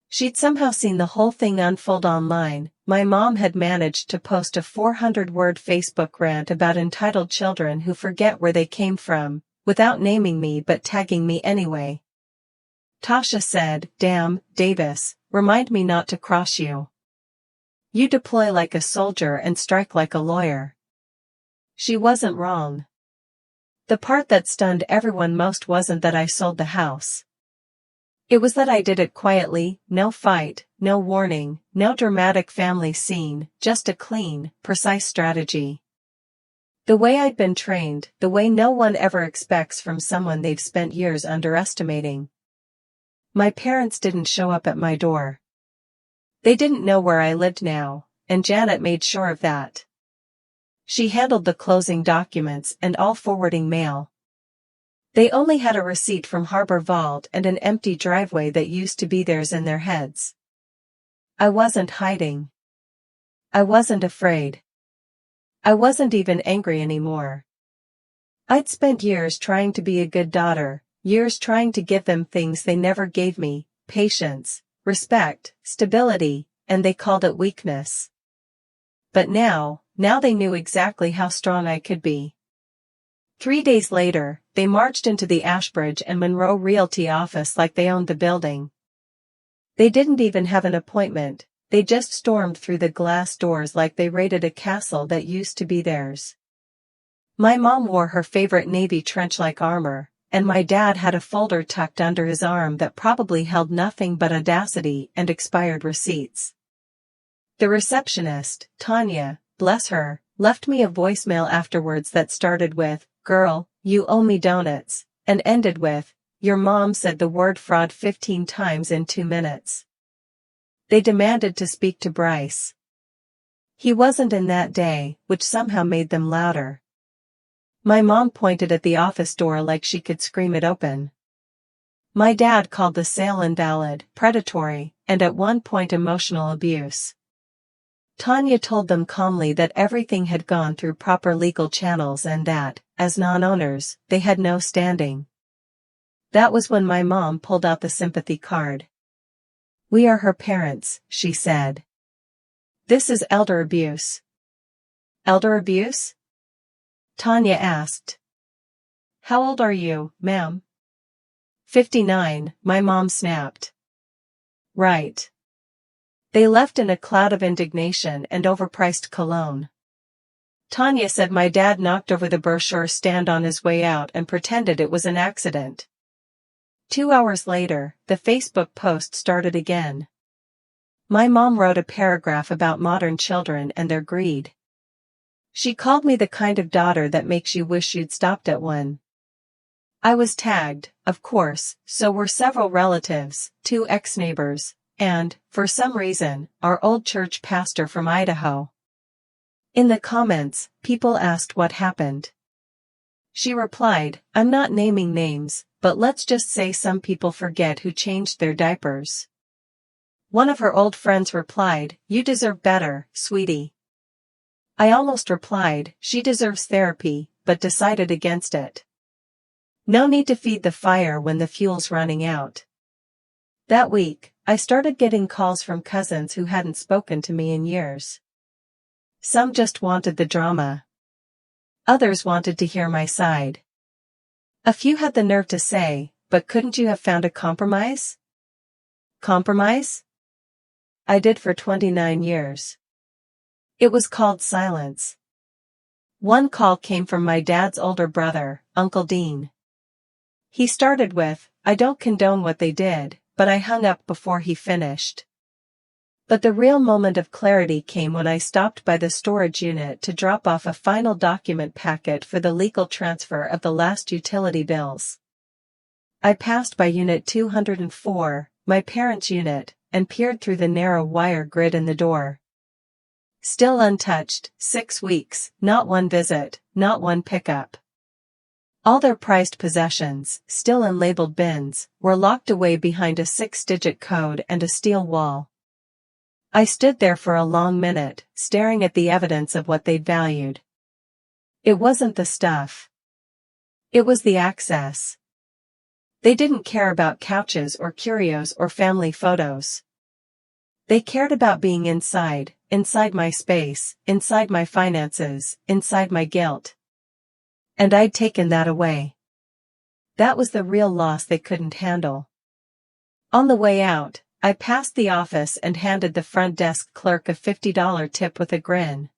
S1: She'd somehow seen the whole thing unfold online. My mom had managed to post a 400-word Facebook rant about entitled children who forget where they came from, without naming me but tagging me anyway. Tasha said, "Damn, Davis, remind me not to cross you. You deploy like a soldier and strike like a lawyer." She wasn't wrong. The part that stunned everyone most wasn't that I sold the house. It was that I did it quietly, no fight, no warning, no dramatic family scene, just a clean, precise strategy. The way I'd been trained, the way no one ever expects from someone they've spent years underestimating. My parents didn't show up at my door. They didn't know where I lived now, and Janet made sure of that. She handled the closing documents and all forwarding mail. They only had a receipt from Harbor Vault and an empty driveway that used to be theirs in their heads. I wasn't hiding. I wasn't afraid. I wasn't even angry anymore. I'd spent years trying to be a good daughter, years trying to give them things they never gave me, patience, respect, stability, and they called it weakness. But now they knew exactly how strong I could be. 3 days later, they marched into the Ashbridge and Monroe Realty office like they owned the building. They didn't even have an appointment, they just stormed through the glass doors like they raided a castle that used to be theirs. My mom wore her favorite navy trench-like armor, and my dad had a folder tucked under his arm that probably held nothing but audacity and expired receipts. The receptionist, Tanya, bless her, left me a voicemail afterwards that started with, "Girl, you owe me donuts," and ended with, "Your mom said the word fraud 15 times in 2 minutes. They demanded to speak to Bryce. He wasn't in that day, which somehow made them louder. My mom pointed at the office door like she could scream it open. My dad called the sale invalid, predatory, and at one point emotional abuse. Tanya told them calmly that everything had gone through proper legal channels and that, as non-owners, they had no standing. That was when my mom pulled out the sympathy card. "We are her parents," she said. "This is elder abuse." "Elder abuse?" Tanya asked. "How old are you, ma'am?" 59, my mom snapped. "Right." They left in a cloud of indignation and overpriced cologne. Tanya said my dad knocked over the brochure stand on his way out and pretended it was an accident. 2 hours later, the Facebook post started again. My mom wrote a paragraph about modern children and their greed. She called me the kind of daughter that makes you wish you'd stopped at one. I was tagged, of course, so were several relatives, 2 ex-neighbors, and, for some reason, our old church pastor from Idaho. In the comments, people asked what happened. She replied, "I'm not naming names, but let's just say some people forget who changed their diapers." One of her old friends replied, "You deserve better, sweetie." I almost replied, "She deserves therapy," but decided against it. No need to feed the fire when the fuel's running out. That week, I started getting calls from cousins who hadn't spoken to me in years. Some just wanted the drama. Others wanted to hear my side. A few had the nerve to say, "But couldn't you have found a compromise?" Compromise? I did for 29 years. It was called silence. One call came from my dad's older brother, Uncle Dean. He started with, "I don't condone what they did," but I hung up before he finished. But the real moment of clarity came when I stopped by the storage unit to drop off a final document packet for the legal transfer of the last utility bills. I passed by Unit 204, my parents' unit, and peered through the narrow wire grid in the door. Still untouched, 6 weeks, not one visit, not one pickup. All their prized possessions, still in labeled bins, were locked away behind a 6-digit code and a steel wall. I stood there for a long minute, staring at the evidence of what they'd valued. It wasn't the stuff. It was the access. They didn't care about couches or curios or family photos. They cared about being inside my space, inside my finances, inside my guilt. And I'd taken that away. That was the real loss they couldn't handle. On the way out, I passed the office and handed the front desk clerk a $50 tip with a grin.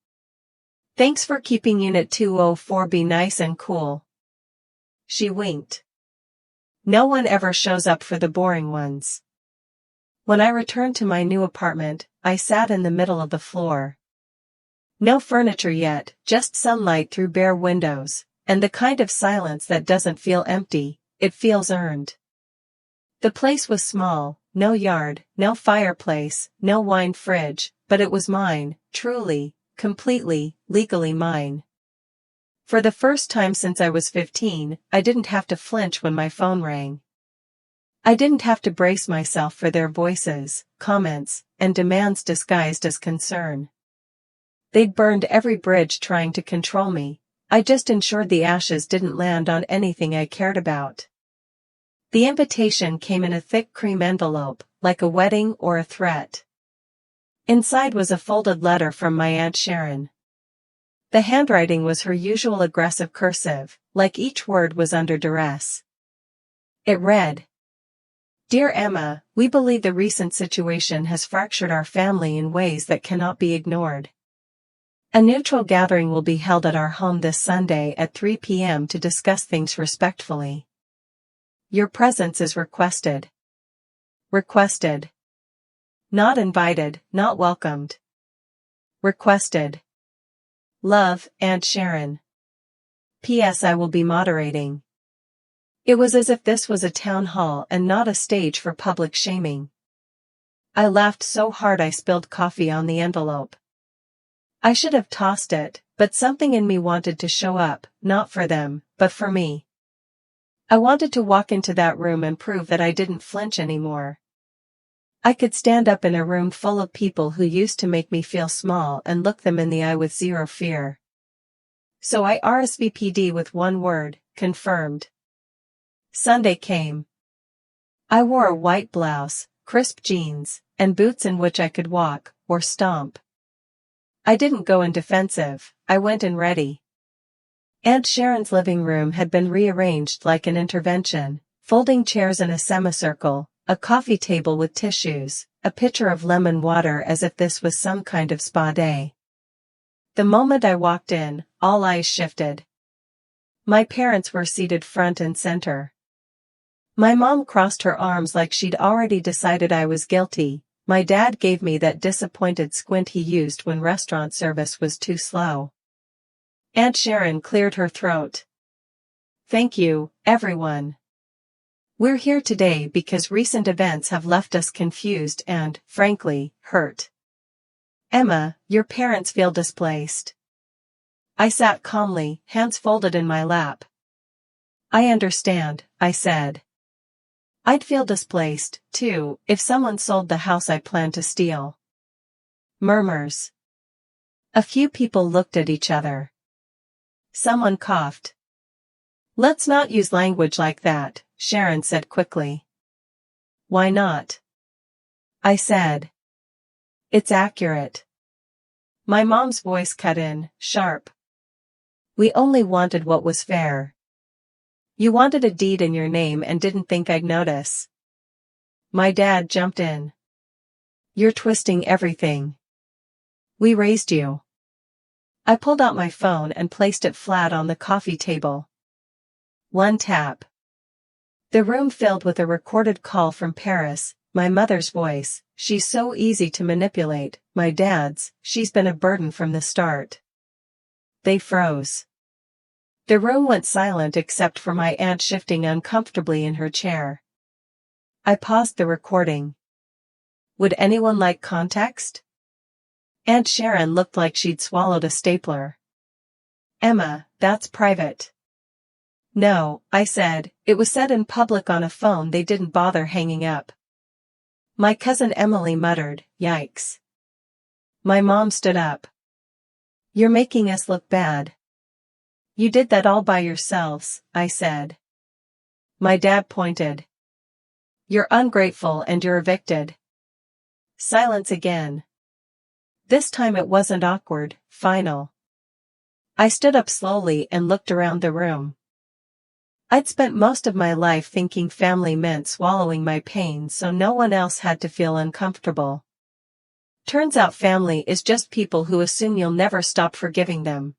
S1: "Thanks for keeping Unit 204B nice and cool." She winked. No one ever shows up for the boring ones. When I returned to my new apartment, I sat in the middle of the floor. No furniture yet, just sunlight through bare windows, and the kind of silence that doesn't feel empty, it feels earned. The place was small, no yard, no fireplace, no wine fridge, but it was mine, truly, completely, legally mine. For the first time since I was 15, I didn't have to flinch when my phone rang. I didn't have to brace myself for their voices, comments, and demands disguised as concern. They'd burned every bridge trying to control me. I just ensured the ashes didn't land on anything I cared about. The invitation came in a thick cream envelope, like a wedding or a threat. Inside was a folded letter from my Aunt Sharon. The handwriting was her usual aggressive cursive, like each word was under duress. It read, "Dear Emma, we believe the recent situation has fractured our family in ways that cannot be ignored. A neutral gathering will be held at our home this Sunday at 3 p.m. to discuss things respectfully. Your presence is requested. Requested. Not invited, not welcomed. Requested. Love, Aunt Sharon. P.S. I will be moderating." It was as if this was a town hall and not a stage for public shaming. I laughed so hard I spilled coffee on the envelope. I should have tossed it, but something in me wanted to show up, not for them, but for me. I wanted to walk into that room and prove that I didn't flinch anymore. I could stand up in a room full of people who used to make me feel small and look them in the eye with zero fear. So I RSVP'd with one word, confirmed. Sunday came. I wore a white blouse, crisp jeans, and boots in which I could walk, or stomp. I didn't go in defensive, I went in ready. Aunt Sharon's living room had been rearranged like an intervention, folding chairs in a semicircle, a coffee table with tissues, a pitcher of lemon water as if this was some kind of spa day. The moment I walked in, all eyes shifted. My parents were seated front and center. My mom crossed her arms like she'd already decided I was guilty. My dad gave me that disappointed squint he used when restaurant service was too slow. Aunt Sharon cleared her throat. "Thank you, everyone. We're here today because recent events have left us confused and, frankly, hurt. Emma, your parents feel displaced." I sat calmly, hands folded in my lap. "I understand," I said. "I'd feel displaced, too, if someone sold the house I planned to steal." Murmurs. A few people looked at each other. Someone coughed. "Let's not use language like that," Sharon said quickly. "Why not?" I said. "It's accurate." My mom's voice cut in, sharp. We only wanted what was fair. You wanted a deed in your name and didn't think I'd notice. My dad jumped in. You're twisting everything. We raised you. I pulled out my phone and placed it flat on the coffee table. One tap. The room filled with a recorded call from Paris, my mother's voice, she's so easy to manipulate, my dad's, she's been a burden from the start. They froze. The room went silent except for my aunt shifting uncomfortably in her chair. I paused the recording. Would anyone like context? Aunt Sharon looked like she'd swallowed a stapler. Emma, that's private. No, I said, it was said in public on a phone they didn't bother hanging up. My cousin Emily muttered, yikes. My mom stood up. You're making us look bad. You did that all by yourselves, I said. My dad pointed. You're ungrateful and you're evicted. Silence again. This time it wasn't awkward, final. I stood up slowly and looked around the room. I'd spent most of my life thinking family meant swallowing my pain so no one else had to feel uncomfortable. Turns out family is just people who assume you'll never stop forgiving them.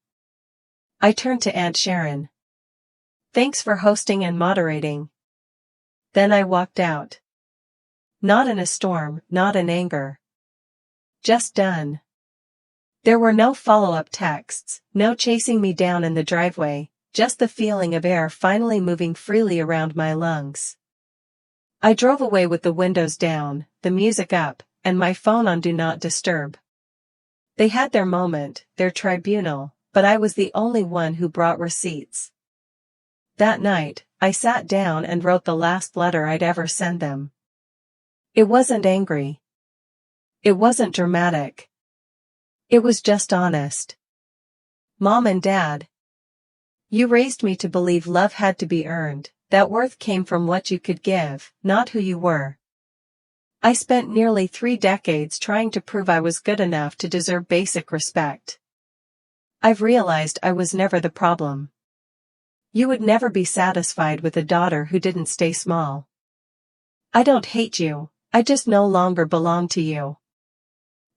S1: I turned to Aunt Sharon. Thanks for hosting and moderating. Then I walked out. Not in a storm, not in anger. Just done. There were no follow-up texts, no chasing me down in the driveway, just the feeling of air finally moving freely around my lungs. I drove away with the windows down, the music up, and my phone on Do Not Disturb. They had their moment, their tribunal, but I was the only one who brought receipts. That night, I sat down and wrote the last letter I'd ever send them. It wasn't angry. It wasn't dramatic. It was just honest. Mom and Dad. You raised me to believe love had to be earned, that worth came from what you could give, not who you were. I spent nearly 3 decades trying to prove I was good enough to deserve basic respect. I've realized I was never the problem. You would never be satisfied with a daughter who didn't stay small. I don't hate you, I just no longer belong to you.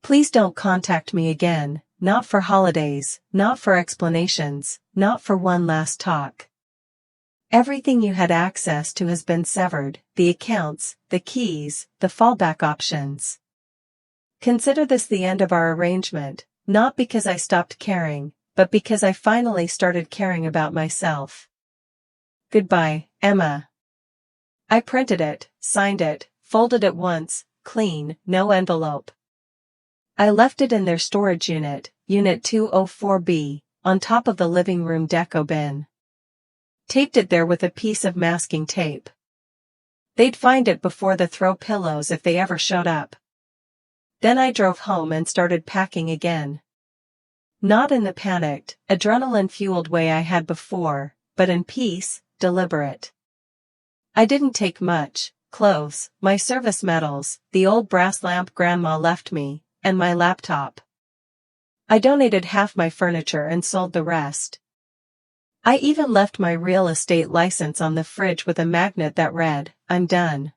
S1: Please don't contact me again, not for holidays, not for explanations, not for one last talk. Everything you had access to has been severed, the accounts, the keys, the fallback options. Consider this the end of our arrangement, not because I stopped caring, but because I finally started caring about myself. Goodbye, Emma. I printed it, signed it, folded it once, clean, no envelope. I left it in their storage unit, Unit 204B, on top of the living room deco bin. Taped it there with a piece of masking tape. They'd find it before the throw pillows if they ever showed up. Then I drove home and started packing again. Not in the panicked, adrenaline-fueled way I had before, but in peace, deliberate. I didn't take much: clothes, my service medals, the old brass lamp Grandma left me, and my laptop. I donated half my furniture and sold the rest. I even left my real estate license on the fridge with a magnet that read, "I'm done."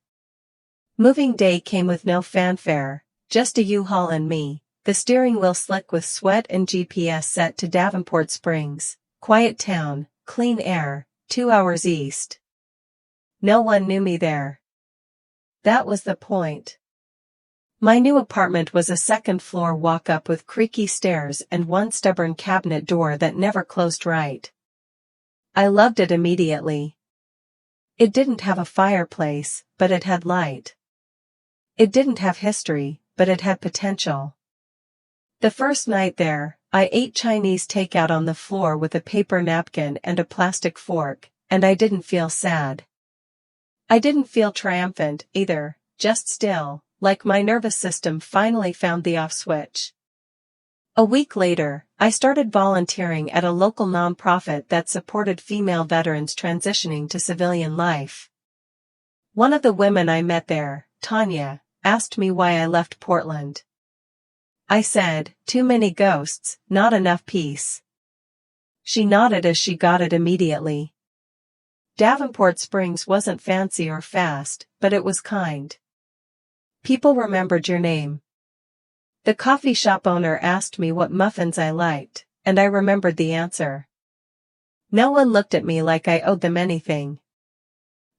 S1: Moving day came with no fanfare, just a U-Haul and me, the steering wheel slick with sweat and GPS set to Davenport Springs, quiet town, clean air, 2 hours east. No one knew me there. That was the point. My new apartment was a second-floor walk-up with creaky stairs and one stubborn cabinet door that never closed right. I loved it immediately. It didn't have a fireplace, but it had light. It didn't have history, but it had potential. The first night there, I ate Chinese takeout on the floor with a paper napkin and a plastic fork, and I didn't feel sad. I didn't feel triumphant, either, just still, like my nervous system finally found the off switch. A week later, I started volunteering at a local nonprofit that supported female veterans transitioning to civilian life. One of the women I met there, Tanya, asked me why I left Portland. I said, too many ghosts, not enough peace. She nodded as she got it immediately. Davenport Springs wasn't fancy or fast, but it was kind. People remembered your name. The coffee shop owner asked me what muffins I liked, and I remembered the answer. No one looked at me like I owed them anything.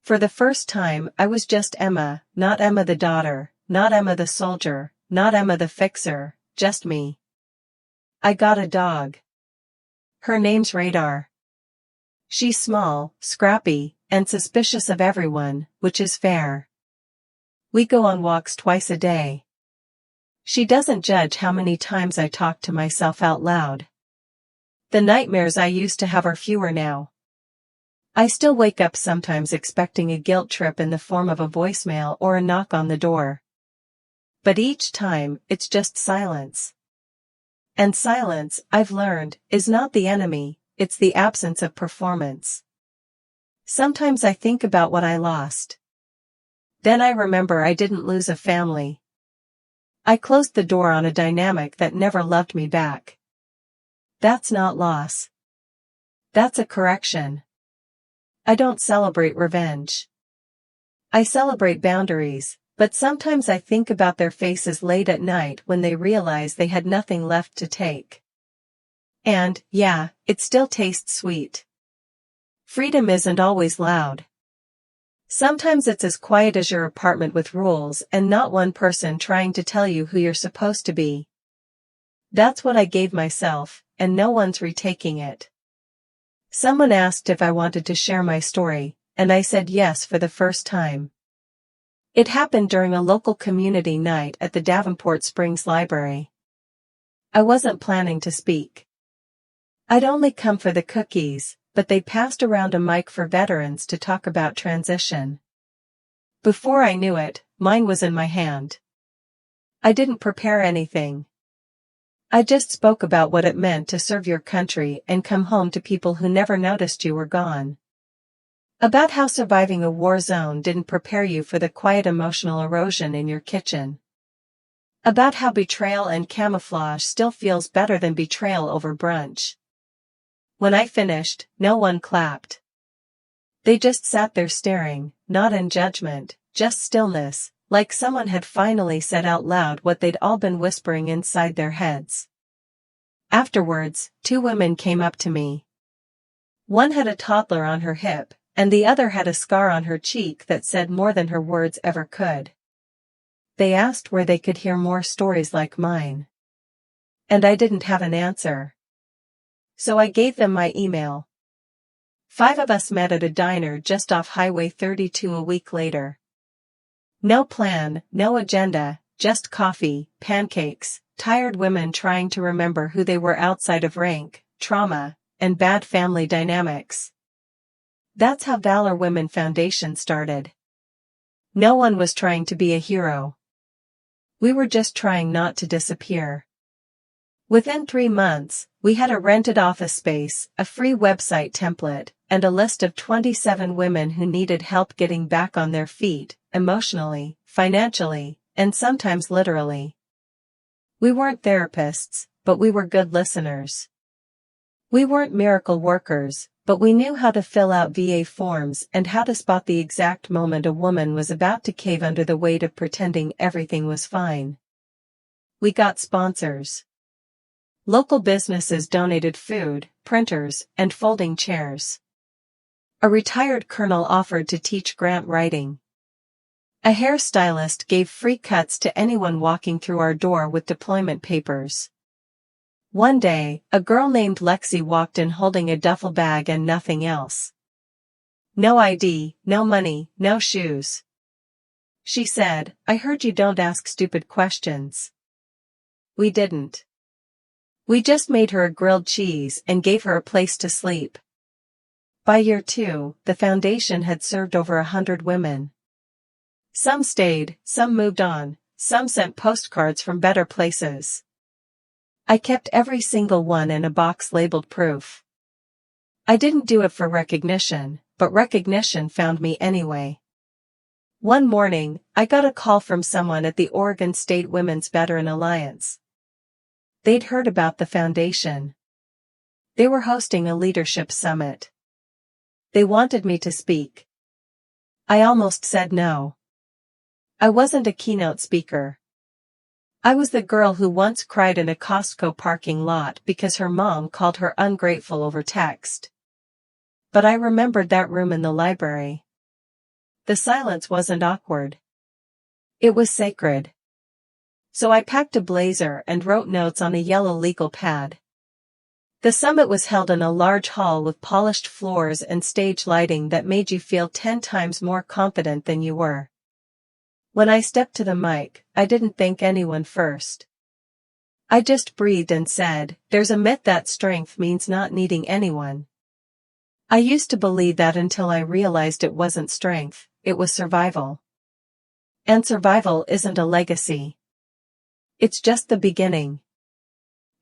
S1: For the first time, I was just Emma, not Emma the daughter, not Emma the soldier, not Emma the fixer, just me. I got a dog. Her name's Radar. She's small, scrappy, and suspicious of everyone, which is fair. We go on walks twice a day. She doesn't judge how many times I talk to myself out loud. The nightmares I used to have are fewer now. I still wake up sometimes expecting a guilt trip in the form of a voicemail or a knock on the door. But each time, it's just silence. And silence, I've learned, is not the enemy, it's the absence of performance. Sometimes I think about what I lost. Then I remember I didn't lose a family. I closed the door on a dynamic that never loved me back. That's not loss. That's a correction. I don't celebrate revenge. I celebrate boundaries, but sometimes I think about their faces late at night when they realize they had nothing left to take. And, yeah, it still tastes sweet. Freedom isn't always loud. Sometimes it's as quiet as your apartment with rules and not one person trying to tell you who you're supposed to be. That's what I gave myself, and no one's retaking it. Someone asked if I wanted to share my story, and I said yes for the first time. It happened during a local community night at the Davenport Springs Library. I wasn't planning to speak. I'd only come for the cookies, but they passed around a mic for veterans to talk about transition. Before I knew it, mine was in my hand. I didn't prepare anything. I just spoke about what it meant to serve your country and come home to people who never noticed you were gone. About how surviving a war zone didn't prepare you for the quiet emotional erosion in your kitchen. About how betrayal and camouflage still feels better than betrayal over brunch. When I finished, no one clapped. They just sat there staring, not in judgment, just stillness, like someone had finally said out loud what they'd all been whispering inside their heads. Afterwards, 2 women came up to me. One had a toddler on her hip, and the other had a scar on her cheek that said more than her words ever could. They asked where they could hear more stories like mine. And I didn't have an answer. So I gave them my email. 5 of us met at a diner just off Highway 32 a week later. No plan, no agenda, just coffee, pancakes, tired women trying to remember who they were outside of rank, trauma, and bad family dynamics. That's how Valor Women Foundation started. No one was trying to be a hero. We were just trying not to disappear. Within 3 months, we had a rented office space, a free website template, and a list of 27 women who needed help getting back on their feet, emotionally, financially, and sometimes literally. We weren't therapists, but we were good listeners. We weren't miracle workers, but we knew how to fill out VA forms and how to spot the exact moment a woman was about to cave under the weight of pretending everything was fine. We got sponsors. Local businesses donated food, printers, and folding chairs. A retired colonel offered to teach grant writing. A hairstylist gave free cuts to anyone walking through our door with deployment papers. One day, a girl named Lexi walked in holding a duffel bag and nothing else. No ID, no money, no shoes. She said, "I heard you don't ask stupid questions." We didn't. We just made her a grilled cheese and gave her a place to sleep. By year 2, the foundation had served over 100 women. Some stayed, some moved on, some sent postcards from better places. I kept every single one in a box labeled proof. I didn't do it for recognition, but recognition found me anyway. One morning, I got a call from someone at the Oregon State Women's Veteran Alliance. They'd heard about the foundation. They were hosting a leadership summit. They wanted me to speak. I almost said no. I wasn't a keynote speaker. I was the girl who once cried in a Costco parking lot because her mom called her ungrateful over text. But I remembered that room in the library. The silence wasn't awkward. It was sacred. So I packed a blazer and wrote notes on a yellow legal pad. The summit was held in a large hall with polished floors and stage lighting that made you feel 10 times more confident than you were. When I stepped to the mic, I didn't thank anyone first. I just breathed and said, "There's a myth that strength means not needing anyone." I used to believe that until I realized it wasn't strength, it was survival. And survival isn't a legacy. It's just the beginning.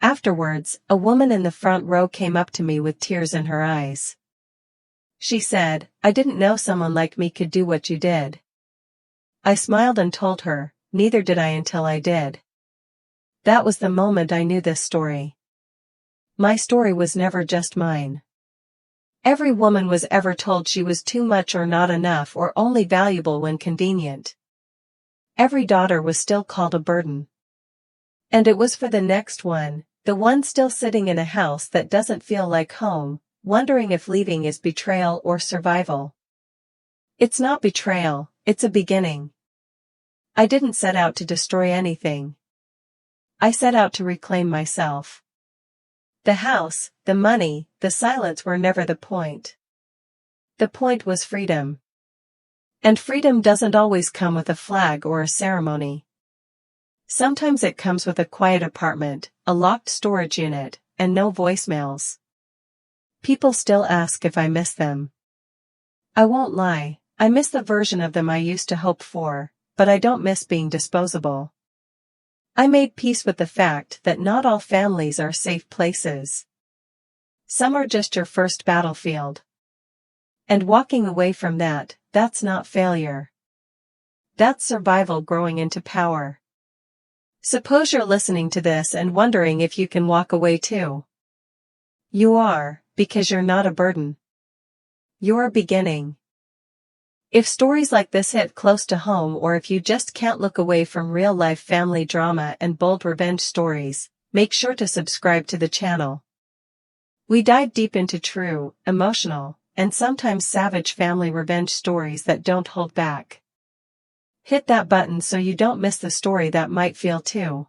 S1: Afterwards, a woman in the front row came up to me with tears in her eyes. She said, "I didn't know someone like me could do what you did." I smiled and told her, "Neither did I until I did." That was the moment I knew this story. My story was never just mine. Every woman was ever told she was too much or not enough or only valuable when convenient. Every daughter was still called a burden. And it was for the next one, the one still sitting in a house that doesn't feel like home, wondering if leaving is betrayal or survival. It's not betrayal, it's a beginning. I didn't set out to destroy anything. I set out to reclaim myself. The house, the money, the silence were never the point. The point was freedom. And freedom doesn't always come with a flag or a ceremony. Sometimes it comes with a quiet apartment, a locked storage unit, and no voicemails. People still ask if I miss them. I won't lie, I miss the version of them I used to hope for, but I don't miss being disposable. I made peace with the fact that not all families are safe places. Some are just your first battlefield. And walking away from that, that's not failure. That's survival growing into power. Suppose you're listening to this and wondering if you can walk away too. You are, because you're not a burden. You're beginning. If stories like this hit close to home, or if you just can't look away from real-life family drama and bold revenge stories, make sure to subscribe to the channel. We dive deep into true, emotional, and sometimes savage family revenge stories that don't hold back. Hit that button so you don't miss the story that might feel too.